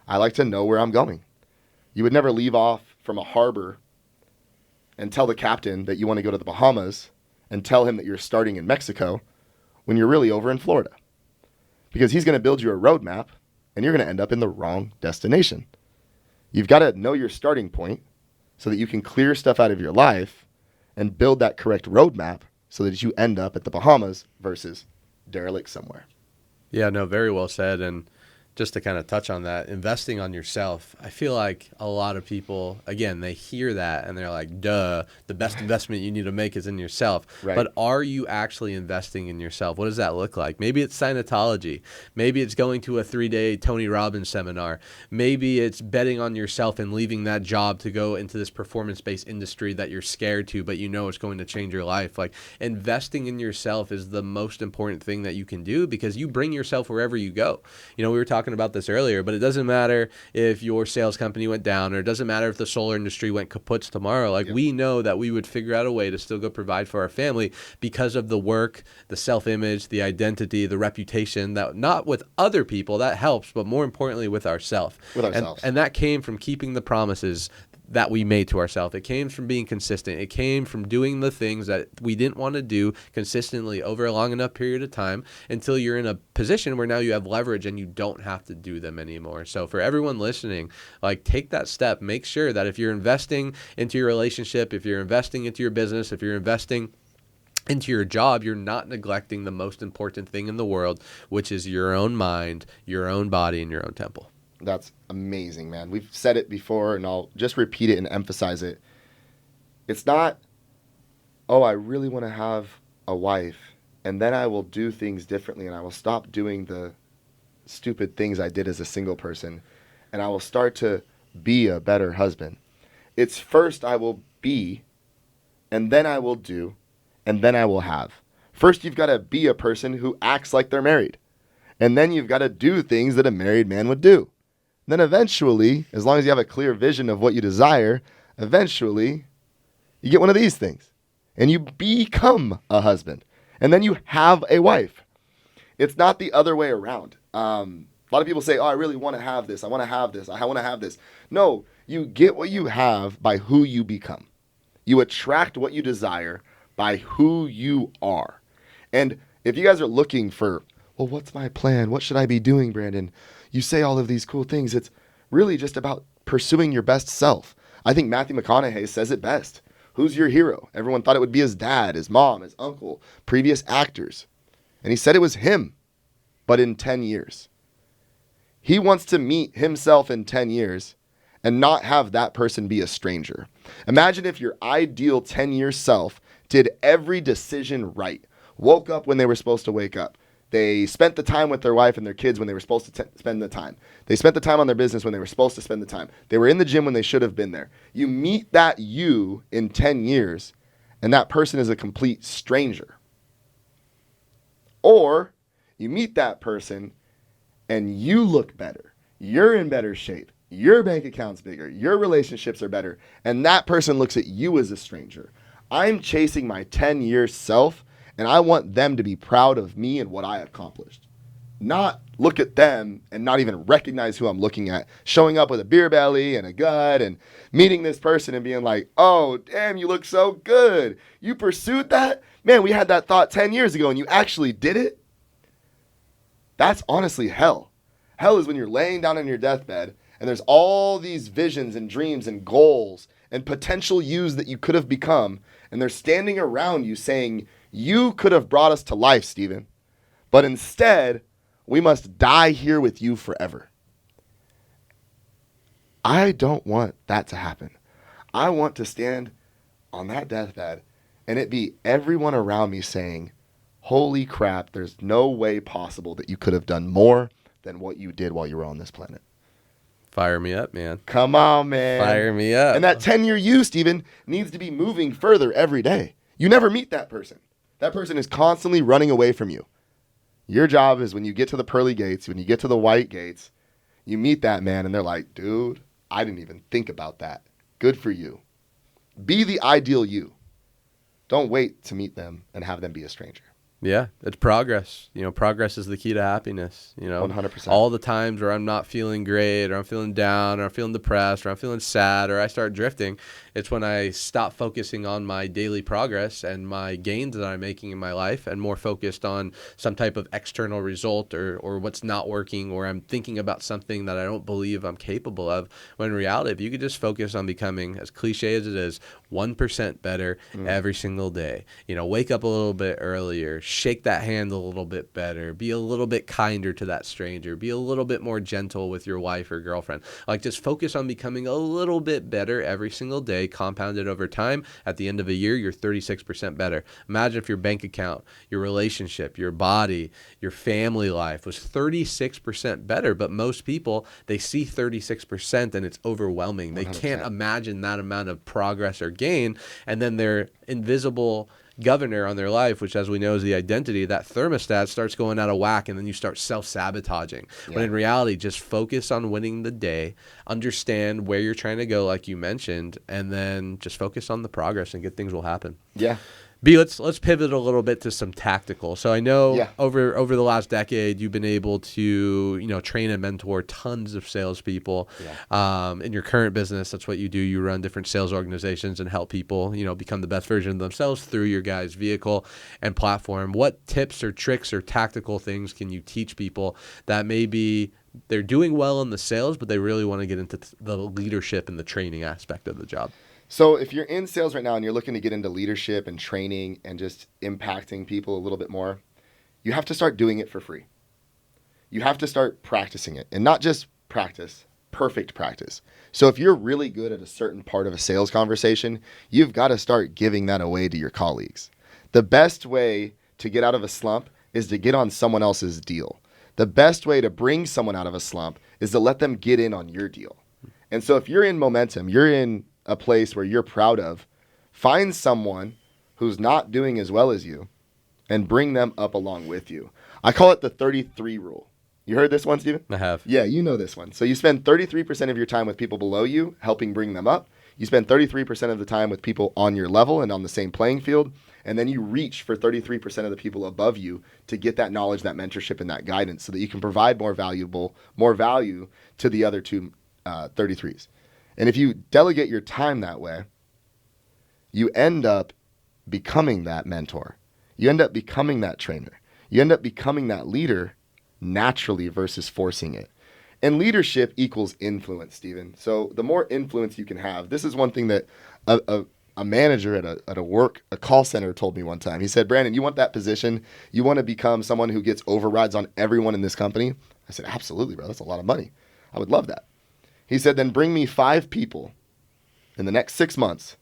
I like to know where I'm going. You would never leave off from a harbor and tell the captain that you want to go to the Bahamas and tell him that you're starting in Mexico when you're really over in Florida. Because he's going to build you a roadmap and you're going to end up in the wrong destination. You've got to know your starting point so that you can clear stuff out of your life and build that correct roadmap so that you end up at the Bahamas versus derelict somewhere. Yeah, no, very well said. And just to kind of touch on that, investing on yourself, I feel like a lot of people, again, they hear that and they're like, duh, the best investment you need to make is in yourself. Right. But are you actually investing in yourself? What does that look like? Maybe it's Scientology. Maybe it's going to a 3-day Tony Robbins seminar. Maybe it's betting on yourself and leaving that job to go into this performance-based industry that you're scared to, but you know it's going to change your life. Like, investing in yourself is the most important thing that you can do because you bring yourself wherever you go. You know, we were talking about this earlier, but it doesn't matter if your sales company went down, or it doesn't matter if the solar industry went kaput tomorrow. Like, we know that we would figure out a way to still go provide for our family because of the work, the self-image, the identity, the reputation, that not with other people, that helps, but more importantly with ourselves. And that came from keeping the promises that we made to ourselves. It came from being consistent. It came from doing the things that we didn't want to do consistently over a long enough period of time until you're in a position where now you have leverage and you don't have to do them anymore. So for everyone listening, like, take that step. Make sure that if you're investing into your relationship, if you're investing into your business, if you're investing into your job, you're not neglecting the most important thing in the world, which is your own mind, your own body, and your own temple. That's amazing, man. We've said it before, and I'll just repeat it and emphasize it. It's not, oh, I really want to have a wife, and then I will do things differently, and I will stop doing the stupid things I did as a single person, and I will start to be a better husband. It's first I will be, and then I will do, and then I will have. First, you've got to be a person who acts like they're married, and then you've got to do things that a married man would do. Then eventually, as long as you have a clear vision of what you desire, eventually you get one of these things and you become a husband, and then you have a wife. It's not the other way around. A lot of people say, oh, I really want to have this. I want to have this. I want to have this. No, you get what you have by who you become. You attract what you desire by who you are. And if you guys are looking for, well, what's my plan? What should I be doing, Brandon? You say all of these cool things. It's really just about pursuing your best self. I think Matthew McConaughey says it best. Who's your hero? Everyone thought it would be his dad, his mom, his uncle, previous actors. And he said it was him, but in 10 years. He wants to meet himself in 10 years and not have that person be a stranger. Imagine if your ideal 10-year self did every decision right, woke up when they were supposed to wake up. They spent the time with their wife and their kids when they were supposed to spend the time. They spent the time on their business when they were supposed to spend the time. They were in the gym when they should have been there. You meet that you in 10 years, and that person is a complete stranger. Or you meet that person, and you look better. You're in better shape. Your bank account's bigger. Your relationships are better. And that person looks at you as a stranger. I'm chasing my 10-year self, and I want them to be proud of me and what I accomplished. Not look at them and not even recognize who I'm looking at. Showing up with a beer belly and a gut and meeting this person and being like, oh, damn, you look so good. You pursued that? Man, we had that thought 10 years ago and you actually did it? That's honestly hell. Hell is when you're laying down on your deathbed and there's all these visions and dreams and goals and potential yous that you could have become, and they're standing around you saying, you could have brought us to life, Stephen, but instead, we must die here with you forever. I don't want that to happen. I want to stand on that deathbed and it be everyone around me saying, holy crap, there's no way possible that you could have done more than what you did while you were on this planet. Fire me up, man. Come on, man. Fire me up. And that 10-year you, Stephen, needs to be moving further every day. You never meet that person. That person is constantly running away from you. Your job is when you get to the pearly gates, when you get to the white gates, you meet that man and they're like, dude, I didn't even think about that. Good for you. Be the ideal you. Don't wait to meet them and have them be a stranger. Yeah, it's progress. Progress is the key to happiness. 100%. All the times where I'm not feeling great or I'm feeling down or I'm feeling depressed or I'm feeling sad or I start drifting, it's when I stop focusing on my daily progress and my gains that I'm making in my life and more focused on some type of external result or what's not working, or I'm thinking about something that I don't believe I'm capable of. When in reality, if you could just focus on becoming, as cliche as it is, 1% better every single day, wake up a little bit earlier, shake that hand a little bit better, be a little bit kinder to that stranger, be a little bit more gentle with your wife or girlfriend. Like, just focus on becoming a little bit better every single day, compounded over time. At the end of a year, you're 36% better. Imagine if your bank account, your relationship, your body, your family life was 36% better. But most people, they see 36% and it's overwhelming. They 100%. can't imagine that amount of progress or gain. And then their invisible governor on their life, which as we know is the identity, that thermostat starts going out of whack, and then you start self-sabotaging. Yeah. When in reality, just focus on winning the day, understand where you're trying to go, like you mentioned, and then just focus on the progress and good things will happen. Yeah. B, let's pivot a little bit to some tactical. So I know Yeah. over the last decade, you've been able to train and mentor tons of salespeople. Yeah. In your current business, that's what you do. You run different sales organizations and help people become the best version of themselves through your guys' vehicle and platform. What tips or tricks or tactical things can you teach people that maybe they're doing well in the sales, but they really want to get into the leadership and the training aspect of the job? So if you're in sales right now and you're looking to get into leadership and training and just impacting people a little bit more, you have to start doing it for free. You have to start practicing it, and not just practice, perfect practice. So if you're really good at a certain part of a sales conversation, you've got to start giving that away to your colleagues. The best way to get out of a slump is to get on someone else's deal. The best way to bring someone out of a slump is to let them get in on your deal. And so if you're in momentum, you're in a place where you're proud of, find someone who's not doing as well as you and bring them up along with you. I call it the 33 rule. You heard this one, Steven? I have. Yeah, you know this one. So you spend 33% of your time with people below you, helping bring them up. You spend 33% of the time with people on your level and on the same playing field. And then you reach for 33% of the people above you to get that knowledge, that mentorship, and that guidance so that you can provide more value to the other two 33s. And if you delegate your time that way, you end up becoming that mentor. You end up becoming that trainer. You end up becoming that leader naturally versus forcing it. And leadership equals influence, Steven. So the more influence you can have, this is one thing that a manager at a call center told me one time. He said, Brandon, you want that position? You want to become someone who gets overrides on everyone in this company? I said, absolutely, bro. That's a lot of money. I would love that. He said, then bring me 5 people in the next 6 months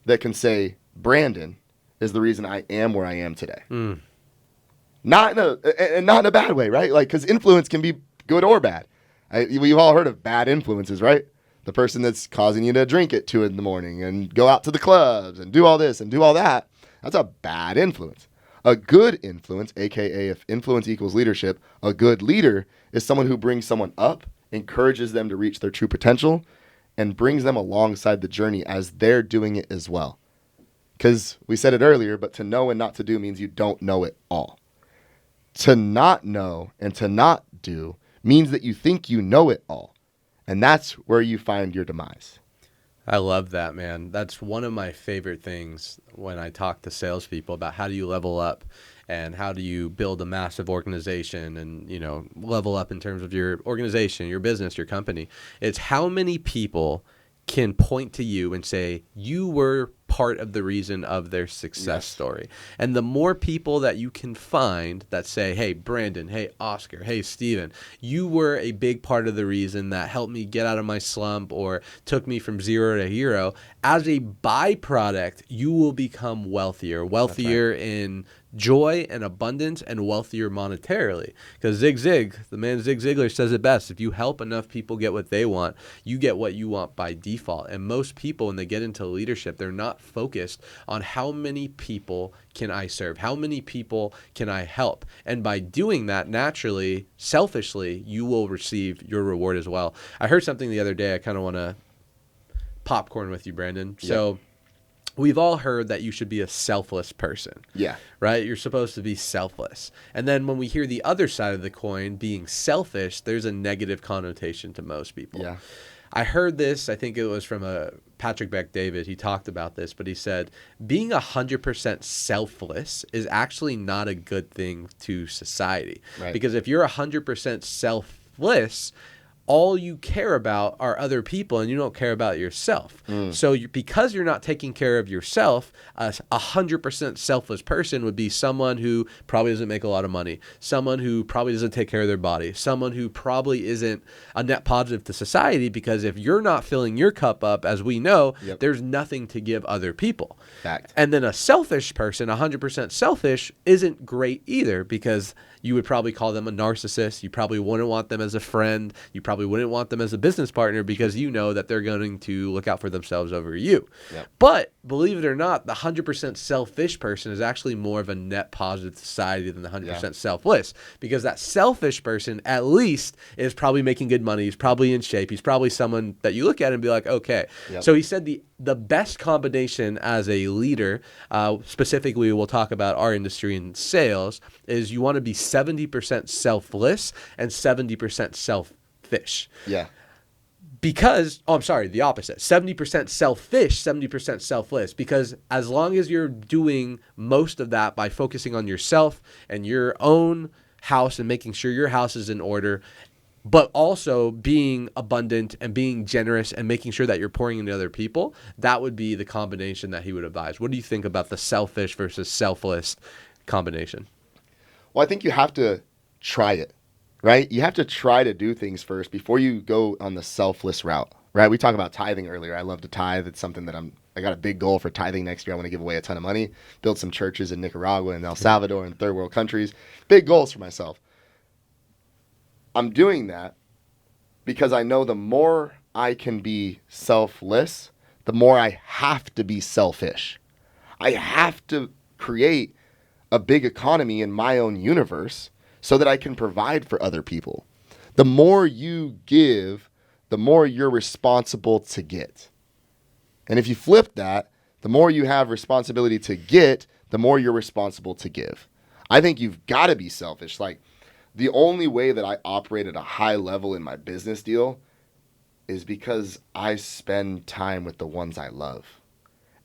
that can say, Brandon is the reason I am where I am today. Not in a bad way, right? Like, because influence can be good or bad. We've all heard of bad influences, right? The person that's causing you to drink at 2 a.m. and go out to the clubs and do all this and do all that. That's a bad influence. A good influence, aka if influence equals leadership, a good leader is someone who brings someone up, encourages them to reach their true potential, and brings them alongside the journey as they're doing it as well. Because we said it earlier, but to know and not to do means you don't know it all. To not know and to not do means that you think you know it all. And that's where you find your demise. I love that, man. That's one of my favorite things when I talk to salespeople about how do you level up and how do you build a massive organization and, level up in terms of your organization, your business, your company. It's how many people can point to you and say, you were part of the reason of their success story. And the more people that you can find that say, hey, Brandon, hey, Oscar, hey, Steven, you were a big part of the reason that helped me get out of my slump or took me from zero to hero. As a byproduct, you will become wealthier in joy and abundance and wealthier monetarily. Because the man Zig Ziglar says it best. If you help enough people get what they want, you get what you want by default. And most people, when they get into leadership, they're not focused on how many people can I serve? How many people can I help? And by doing that, naturally, selfishly, you will receive your reward as well. I heard something the other day. I kind of want to popcorn with you, Brandon. Yep. So we've all heard that you should be a selfless person. Yeah. Right? You're supposed to be selfless. And then when we hear the other side of the coin, being selfish, there's a negative connotation to most people. Yeah. I heard this, I think it was from Patrick Bet-David. He talked about this, but he said, being 100% selfless is actually not a good thing to society. Right. Because if you're 100% selfless, all you care about are other people and you don't care about yourself. So because you're not taking care of yourself, a 100% selfless person would be someone who probably doesn't make a lot of money, someone who probably doesn't take care of their body, someone who probably isn't a net positive to society, because if you're not filling your cup up, as we know, there's nothing to give other people. Fact. And then a selfish person, 100% selfish, isn't great either, because you would probably call them a narcissist. You probably wouldn't want them as a friend. You probably wouldn't want them as a business partner, because you know that they're going to look out for themselves over you. Yep. But believe it or not, the 100% selfish person is actually more of a net positive to society than the 100% selfless, because that selfish person at least is probably making good money. He's probably in shape. He's probably someone that you look at and be like, okay. Yep. So he said the best combination as a leader, specifically we'll talk about our industry in sales, is you want to be 70% selfless and 70% selfish. Yeah. Because, the opposite. 70% selfish, 70% selfless. Because as long as you're doing most of that by focusing on yourself and your own house and making sure your house is in order, but also being abundant and being generous and making sure that you're pouring into other people, that would be the combination that he would advise. What do you think about the selfish versus selfless combination? Well, I think you have to try it, right? You have to try to do things first before you go on the selfless route, right? We talked about tithing earlier. I love to tithe. It's something that I got a big goal for tithing next year. I want to give away a ton of money, build some churches in Nicaragua and El Salvador and third world countries. Big goals for myself. I'm doing that because I know the more I can be selfless, the more I have to be selfish. I have to create a big economy in my own universe so that I can provide for other people. The more you give, the more you're responsible to get. And if you flip that, the more you have responsibility to get, the more you're responsible to give. I think you've got to be selfish. Like, the only way that I operate at a high level in my business deal is because I spend time with the ones I love.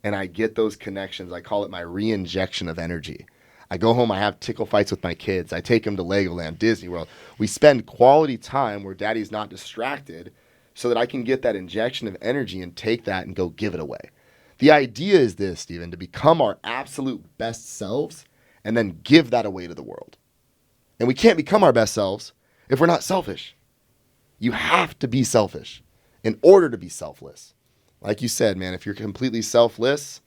And I get those connections. I call it my re-injection of energy. I go home, I have tickle fights with my kids. I take them to Legoland, Disney World. We spend quality time where daddy's not distracted so that I can get that injection of energy and take that and go give it away. The idea is this, Stephen, to become our absolute best selves and then give that away to the world. And we can't become our best selves if we're not selfish. You have to be selfish in order to be selfless. Like you said, man, if you're completely selfless,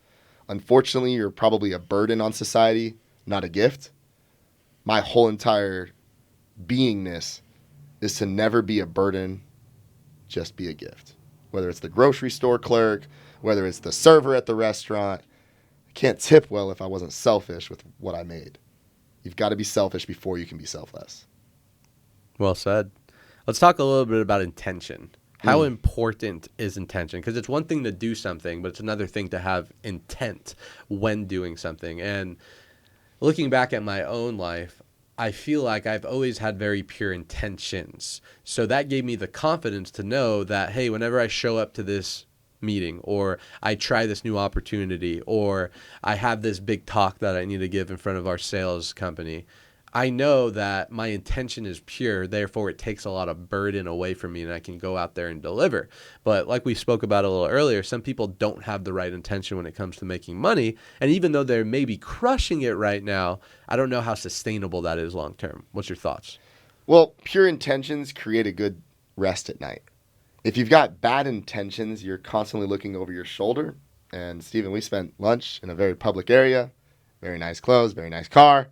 unfortunately, you're probably a burden on society, not a gift. My whole entire beingness is to never be a burden, just be a gift. Whether it's the grocery store clerk, whether it's the server at the restaurant, I can't tip well if I wasn't selfish with what I made. You've got to be selfish before you can be selfless. Well said. Let's talk a little bit about intention. How important is intention? Because it's one thing to do something, but it's another thing to have intent when doing something. And looking back at my own life, I feel like I've always had very pure intentions. So that gave me the confidence to know that, hey, whenever I show up to this meeting, or I try this new opportunity, or I have this big talk that I need to give in front of our sales company, I know that my intention is pure, therefore it takes a lot of burden away from me and I can go out there and deliver. But like we spoke about a little earlier, some people don't have the right intention when it comes to making money. And even though they're maybe crushing it right now, I don't know how sustainable that is long term. What's your thoughts? Well, pure intentions create a good rest at night. If you've got bad intentions, you're constantly looking over your shoulder. And Stephen, we spent lunch in a very public area, very nice clothes, very nice car.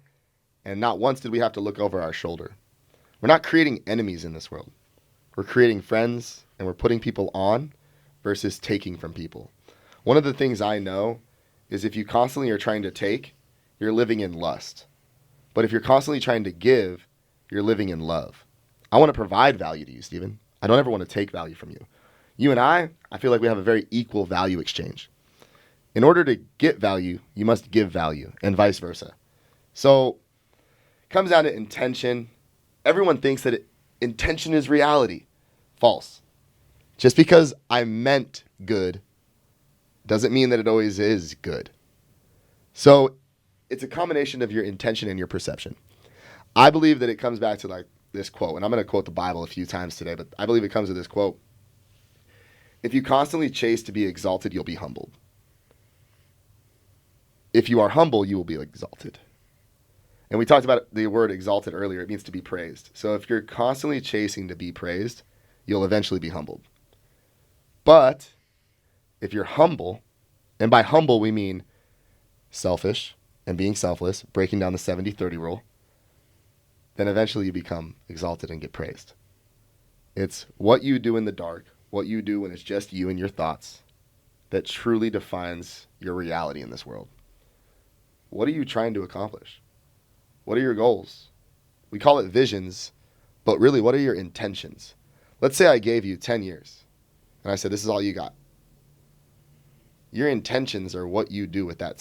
And not once did we have to look over our shoulder. We're not creating enemies in this world. We're creating friends, and we're putting people on versus taking from people. One of the things I know is if you constantly are trying to take, you're living in lust. But if you're constantly trying to give, you're living in love. I want to provide value to you, Stephen. I don't ever want to take value from you. You and I feel like we have a very equal value exchange. In order to get value, you must give value, and vice versa. So it comes down to intention. Everyone thinks that intention is reality. False. Just because I meant good doesn't mean that it always is good. So it's a combination of your intention and your perception. I believe that it comes back to like this quote, and I'm going to quote the Bible a few times today, but I believe it comes to this quote. If you constantly chase to be exalted, you'll be humbled. If you are humble, you will be exalted. And we talked about the word exalted earlier. It means to be praised. So if you're constantly chasing to be praised, you'll eventually be humbled. But if you're humble, and by humble we mean selfish and being selfless, breaking down the 70-30 rule, then eventually you become exalted and get praised. It's what you do in the dark, what you do when it's just you and your thoughts, that truly defines your reality in this world. What are you trying to accomplish? What are your goals? We call it visions, but really, what are your intentions? Let's say I gave you 10 years, and I said, this is all you got. Your intentions are what you do with that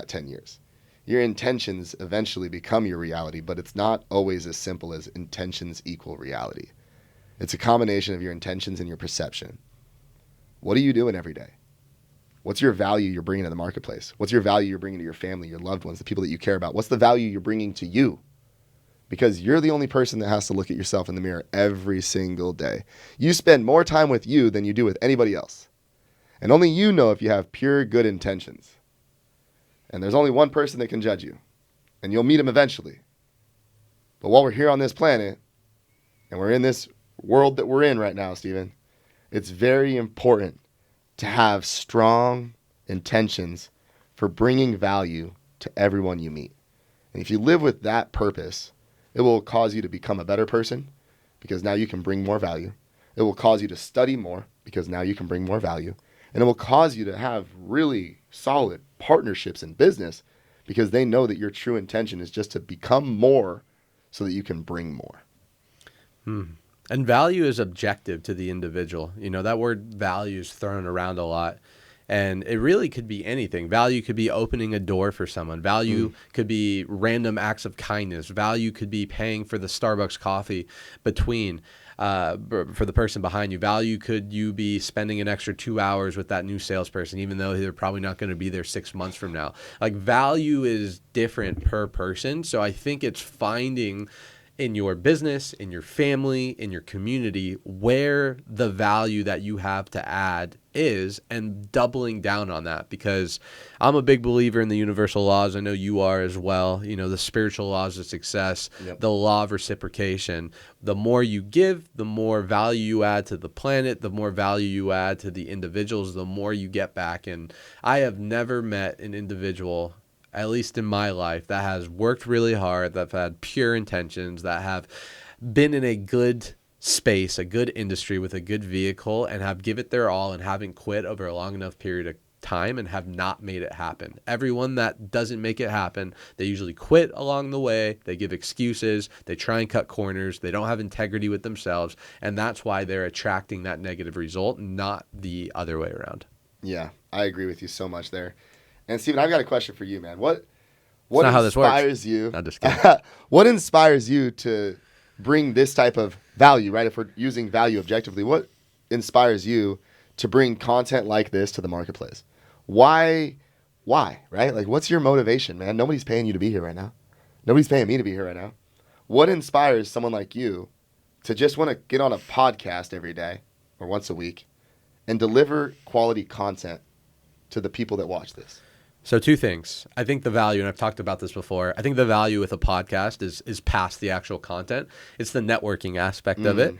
10 years. Your intentions eventually become your reality, but it's not always as simple as intentions equal reality. It's a combination of your intentions and your perception. What are you doing every day? What's your value you're bringing to the marketplace? What's your value you're bringing to your family, your loved ones, the people that you care about? What's the value you're bringing to you? Because you're the only person that has to look at yourself in the mirror every single day. You spend more time with you than you do with anybody else. And only you know if you have pure good intentions. And there's only one person that can judge you. And you'll meet him eventually. But while we're here on this planet, and we're in this world that we're in right now, Stephen, it's very important to have strong intentions for bringing value to everyone you meet. And if you live with that purpose, it will cause you to become a better person because now you can bring more value. It will cause you to study more because now you can bring more value. And it will cause you to have really solid partnerships in business because they know that your true intention is just to become more so that you can bring more. And value is objective to the individual. You know, that word value is thrown around a lot. And it really could be anything. Value could be opening a door for someone. Value could be random acts of kindness. Value could be paying for the Starbucks coffee between for the person behind you. Value could you be spending an extra 2 hours with that new salesperson, even though they're probably not going to be there 6 months from now. Like value is different per person. So I think it's finding in your business, in your family, in your community, where the value that you have to add is and doubling down on that, because I'm a big believer in the universal laws. I know you are as well. You know, the spiritual laws of success, the law of reciprocation. The more you give, the more value you add to the planet, the more value you add to the individuals, the more you get back. And I have never met an individual, at least in my life, that has worked really hard, that have had pure intentions, that have been in a good space, a good industry with a good vehicle, and have given it their all and haven't quit over a long enough period of time and have not made it happen. Everyone that doesn't make it happen, they usually quit along the way. They give excuses. They try and cut corners. They don't have integrity with themselves. And that's why they're attracting that negative result, not the other way around. Yeah, I agree with you so much there. And Stephen, I've got a question for you, man. What not how this works. inspires you? I'm just kidding. What inspires you to bring this type of value, right? If we're using value objectively, what inspires you to bring content like this to the marketplace? Why, right? Like, what's your motivation, man? Nobody's paying you to be here right now. Nobody's paying me to be here right now. What inspires someone like you to just want to get on a podcast every day or once a week and deliver quality content to the people that watch this? So two things. I think the value, and I've talked about this before, I think the value with a podcast is past the actual content. It's the networking aspect of it.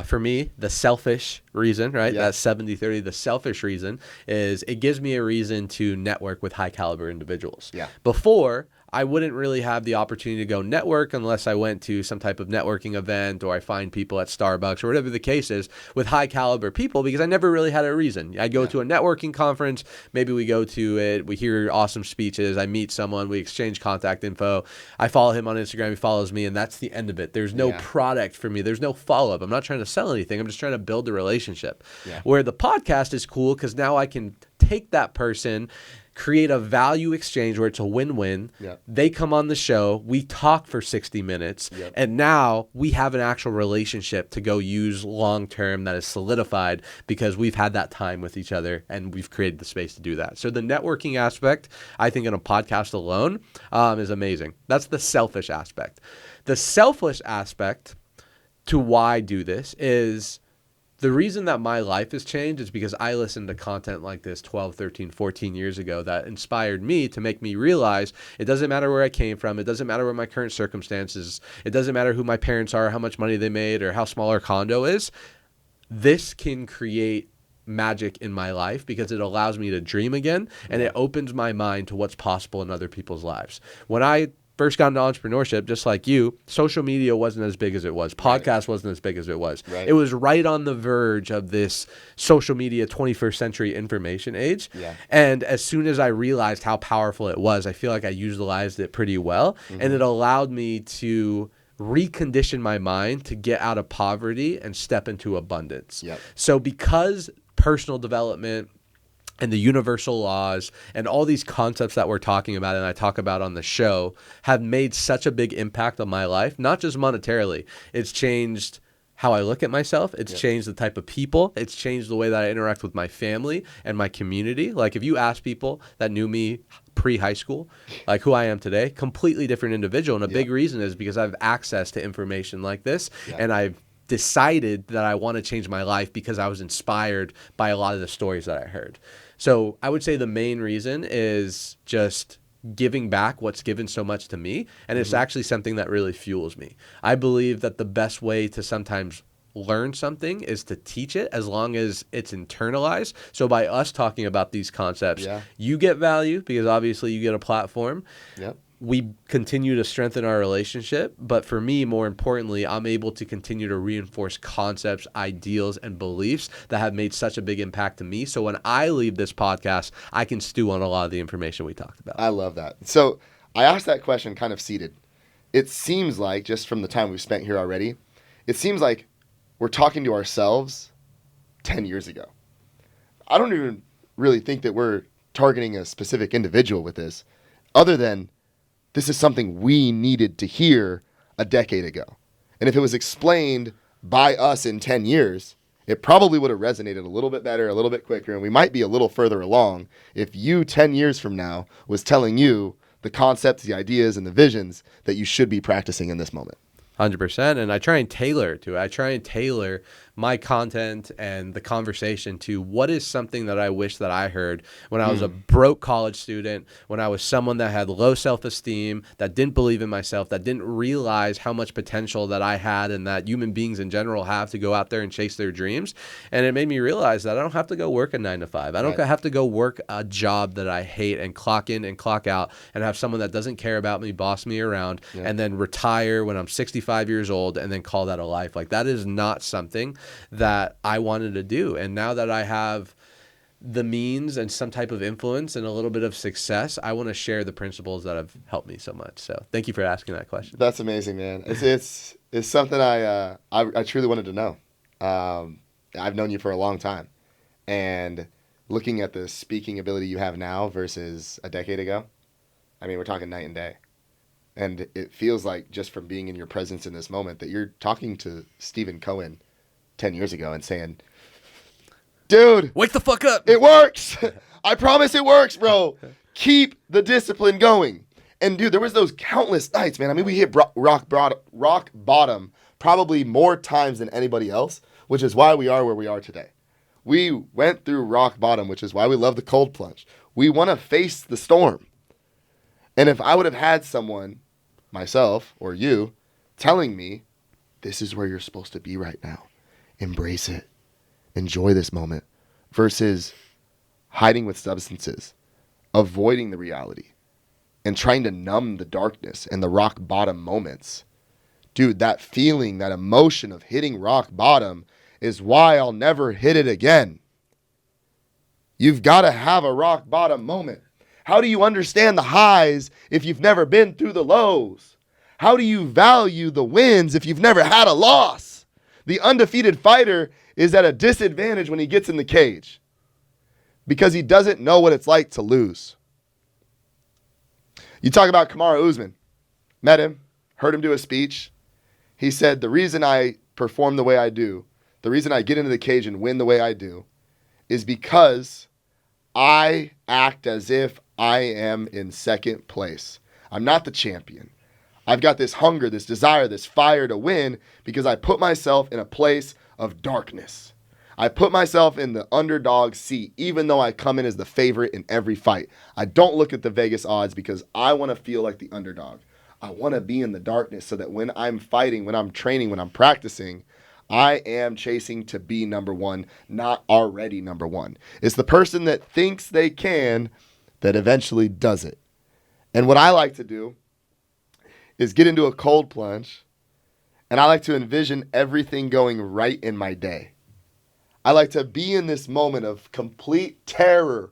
For me, the selfish reason, right? Yeah. That 70-30, the selfish reason is it gives me a reason to network with high caliber individuals. Yeah. Before, I wouldn't really have the opportunity to go network unless I went to some type of networking event or I find people at Starbucks or whatever the case is with high caliber people, because I never really had a reason. I go to a networking conference, maybe we go to it, we hear awesome speeches, I meet someone, we exchange contact info, I follow him on Instagram, he follows me, and that's the end of it. There's no product for me. There's no follow-up. I'm not trying to sell anything. I'm just trying to build a relationship. Yeah. Where the podcast is cool because now I can take that person, create a value exchange where it's a win-win. Yep. They come on the show, we talk for 60 minutes, Yep. and now we have an actual relationship to go use long-term that is solidified because we've had that time with each other and we've created the space to do that. So the networking aspect, I think in a podcast alone, is amazing. That's the selfish aspect. The selfish aspect to why I do this is the reason that my life has changed is because I listened to content like this 12, 13, 14 years ago that inspired me to make me realize it doesn't matter where I came from. It doesn't matter what my current circumstances. It doesn't matter who my parents are, how much money they made, or how small our condo is. This can create magic in my life because it allows me to dream again, and it opens my mind to what's possible in other people's lives. When I first got into entrepreneurship, just like you, social media wasn't as big as it was. Podcast wasn't as big as it was. Right. It was right on the verge of this social media 21st century information age. Yeah. And as soon as I realized how powerful it was, I feel like I utilized it pretty well. And it allowed me to recondition my mind to get out of poverty and step into abundance. Yep. So because personal development and the universal laws and all these concepts that we're talking about and I talk about on the show have made such a big impact on my life, not just monetarily. It's changed how I look at myself. It's changed the type of people. It's changed the way that I interact with my family and my community. Like if you ask people that knew me pre-high school, like who I am today, completely different individual. And a big reason is because I have access to information like this and I've decided that I want to change my life because I was inspired by a lot of the stories that I heard. So I would say the main reason is just giving back what's given so much to me. And it's actually something that really fuels me. I believe that the best way to sometimes learn something is to teach it as long as it's internalized. So by us talking about these concepts, you get value because obviously you get a platform. Yep. We continue to strengthen our relationship. But for me, more importantly, I'm able to continue to reinforce concepts, ideals, and beliefs that have made such a big impact to me. So when I leave this podcast, I can stew on a lot of the information we talked about. I love that. So I asked that question kind of seated. It seems like, just from the time we've spent here already, it seems like we're talking to ourselves 10 years ago. I don't even really think that we're targeting a specific individual with this, other than this is something we needed to hear a decade ago. And if it was explained by us in 10 years, it probably would have resonated a little bit better, a little bit quicker, and we might be a little further along if you 10 years from now was telling you the concepts, the ideas, and the visions that you should be practicing in this moment. 100%. And I try and tailor to it. I try and tailor my content and the conversation to what is something that I wish that I heard when I was a broke college student, when I was someone that had low self-esteem, that didn't believe in myself, that didn't realize how much potential that I had and that human beings in general have to go out there and chase their dreams. And it made me realize that I don't have to go work a 9 to 5. I don't have to go work a job that I hate and clock in and clock out and have someone that doesn't care about me boss me around and then retire when I'm 65 years old and then call that a life. Like that is not something that I wanted to do. And now that I have the means and some type of influence and a little bit of success, I want to share the principles that have helped me so much. So thank you for asking that question. That's amazing, man. It's something I truly wanted to know. I've known you for a long time, and looking at the speaking ability you have now versus a decade ago, I mean, we're talking night and day. And it feels like just from being in your presence in this moment that you're talking to Stephen Cohen 10 years ago and saying, dude, wake the fuck up. It works. I promise it works, bro. Keep the discipline going. And dude, there was those countless nights, man. I mean, we hit rock bottom probably more times than anybody else, which is why we are where we are today. We went through rock bottom, which is why we love the cold plunge. We want to face the storm. And if I would have had someone, myself or you, telling me, this is where you're supposed to be right now. Embrace it. Enjoy this moment. Versus hiding with substances, avoiding the reality, and trying to numb the darkness and the rock bottom moments. Dude, that feeling, that emotion of hitting rock bottom is why I'll never hit it again. You've got to have a rock bottom moment. How do you understand the highs if you've never been through the lows? How do you value the wins if you've never had a loss? The undefeated fighter is at a disadvantage when he gets in the cage. because he doesn't know what it's like to lose. You talk about Kamaru Usman. Met him, heard him do a speech. He said, the reason I perform the way I do, the reason I get into the cage and win the way I do, is because I act as if I am in second place. I'm not the champion. I've got this hunger, this desire, this fire to win because I put myself in a place of darkness. I put myself in the underdog seat, even though I come in as the favorite in every fight. I don't look at the Vegas odds because I want to feel like the underdog. I want to be in the darkness so that when I'm fighting, when I'm training, when I'm practicing, I am chasing to be number one, not already number one. It's the person that thinks they can that eventually does it. And what I like to do is get into a cold plunge, and I like to envision everything going right in my day. I like to be in this moment of complete terror,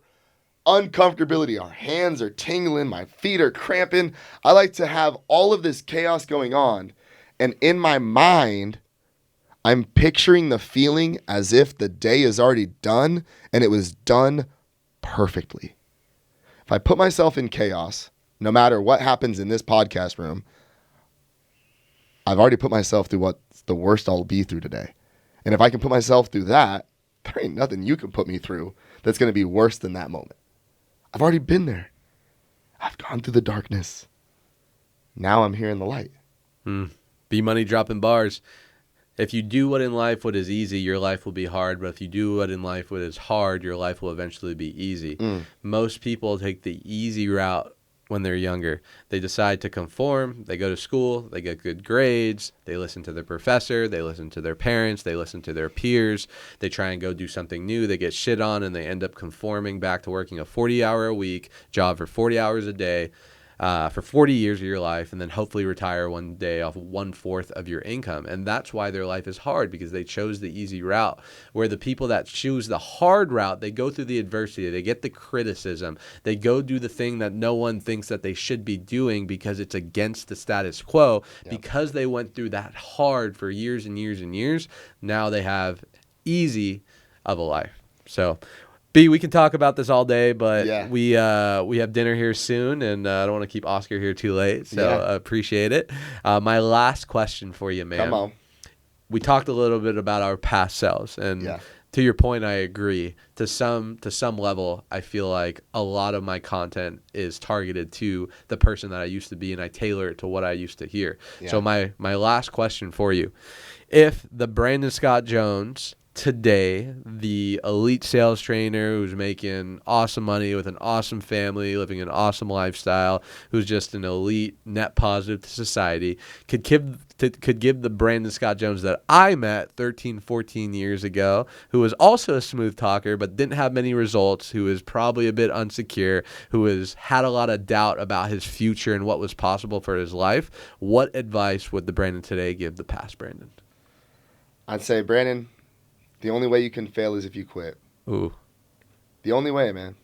uncomfortability. Our hands are tingling, my feet are cramping. I like to have all of this chaos going on, and in my mind, I'm picturing the feeling as if the day is already done, and it was done perfectly. If I put myself in chaos, no matter what happens in this podcast room, I've already put myself through what's the worst I'll be through today. And if I can put myself through that, there ain't nothing you can put me through that's going to be worse than that moment. I've already been there. I've gone through the darkness. Now I'm here in the light. B Money dropping bars. If you do what in life what is easy, your life will be hard. But if you do what in life what is hard, your life will eventually be easy. Most people take the easy route when they're younger. They decide to conform. They go to school. They get good grades. They listen to their professor. They listen to their parents. They listen to their peers. They try and go do something new. They get shit on, and they end up conforming back to working a 40-hour-a-week job for 40 hours a day for 40 years of your life, and then hopefully retire one day off 1/4 of your income. And that's why their life is hard, because they chose the easy route. Where the people that choose the hard route, they go through the adversity, they get the criticism, they go do the thing that no one thinks that they should be doing because it's against the status quo. Because they went through that hard for years and years and years, now they have easy of a life. So B, we can talk about this all day, but we have dinner here soon, and I don't want to keep Oscar here too late, so I appreciate it. My last question for you, man. Come on. We talked a little bit about our past selves, and to your point, I agree. To some level, I feel like a lot of my content is targeted to the person that I used to be, and I tailor it to what I used to hear. So my last question for you, if the Brandon Scott Jones today, the elite sales trainer who's making awesome money with an awesome family, living an awesome lifestyle, who's just an elite net positive to society, could give the Brandon Scott Jones that I met 13, 14 years ago, who was also a smooth talker but didn't have many results, who was probably a bit insecure, who had a lot of doubt about his future and what was possible for his life, what advice would the Brandon today give the past Brandon? I'd say, Brandon, the only way you can fail is if you quit. Ooh. The only way, man.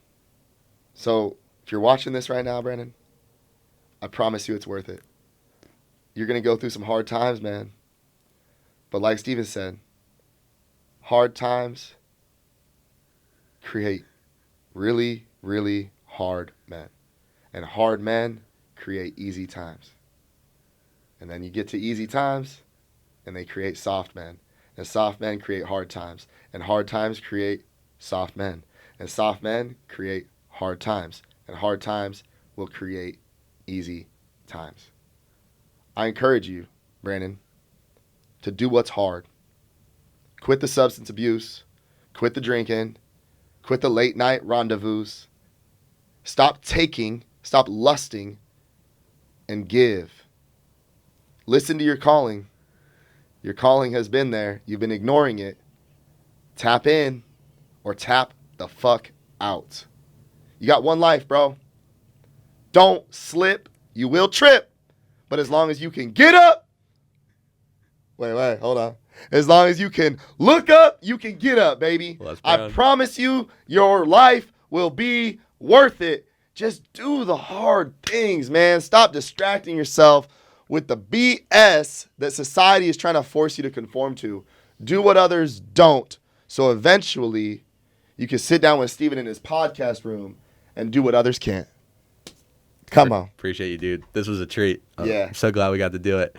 So if you're watching this right now, Brandon, I promise you it's worth it. You're going to go through some hard times, man. But like Steven said, hard times create really, really hard men. And hard men create easy times. And then you get to easy times, and they create soft men. And soft men create hard times. And hard times create soft men. And soft men create hard times. And hard times will create easy times. I encourage you, Brandon, to do what's hard. Quit the substance abuse. Quit the drinking. Quit the late night rendezvous. Stop taking. Stop lusting. And give. Listen to your calling. Your calling has been there. You've been ignoring it. Tap in or tap the fuck out. You got one life, bro. Don't slip. You will trip. But as long as you can get up. Wait, hold on. As long as you can look up, you can get up, baby. Well, I promise you, your life will be worth it. Just do the hard things, man. Stop distracting yourself with the BS that society is trying to force you to conform to. Do what others don't, so eventually You can sit down with Steven in his podcast room and do what others can't. Come on. Appreciate you, dude. This was a treat. Yeah. I'm so glad we got to do it.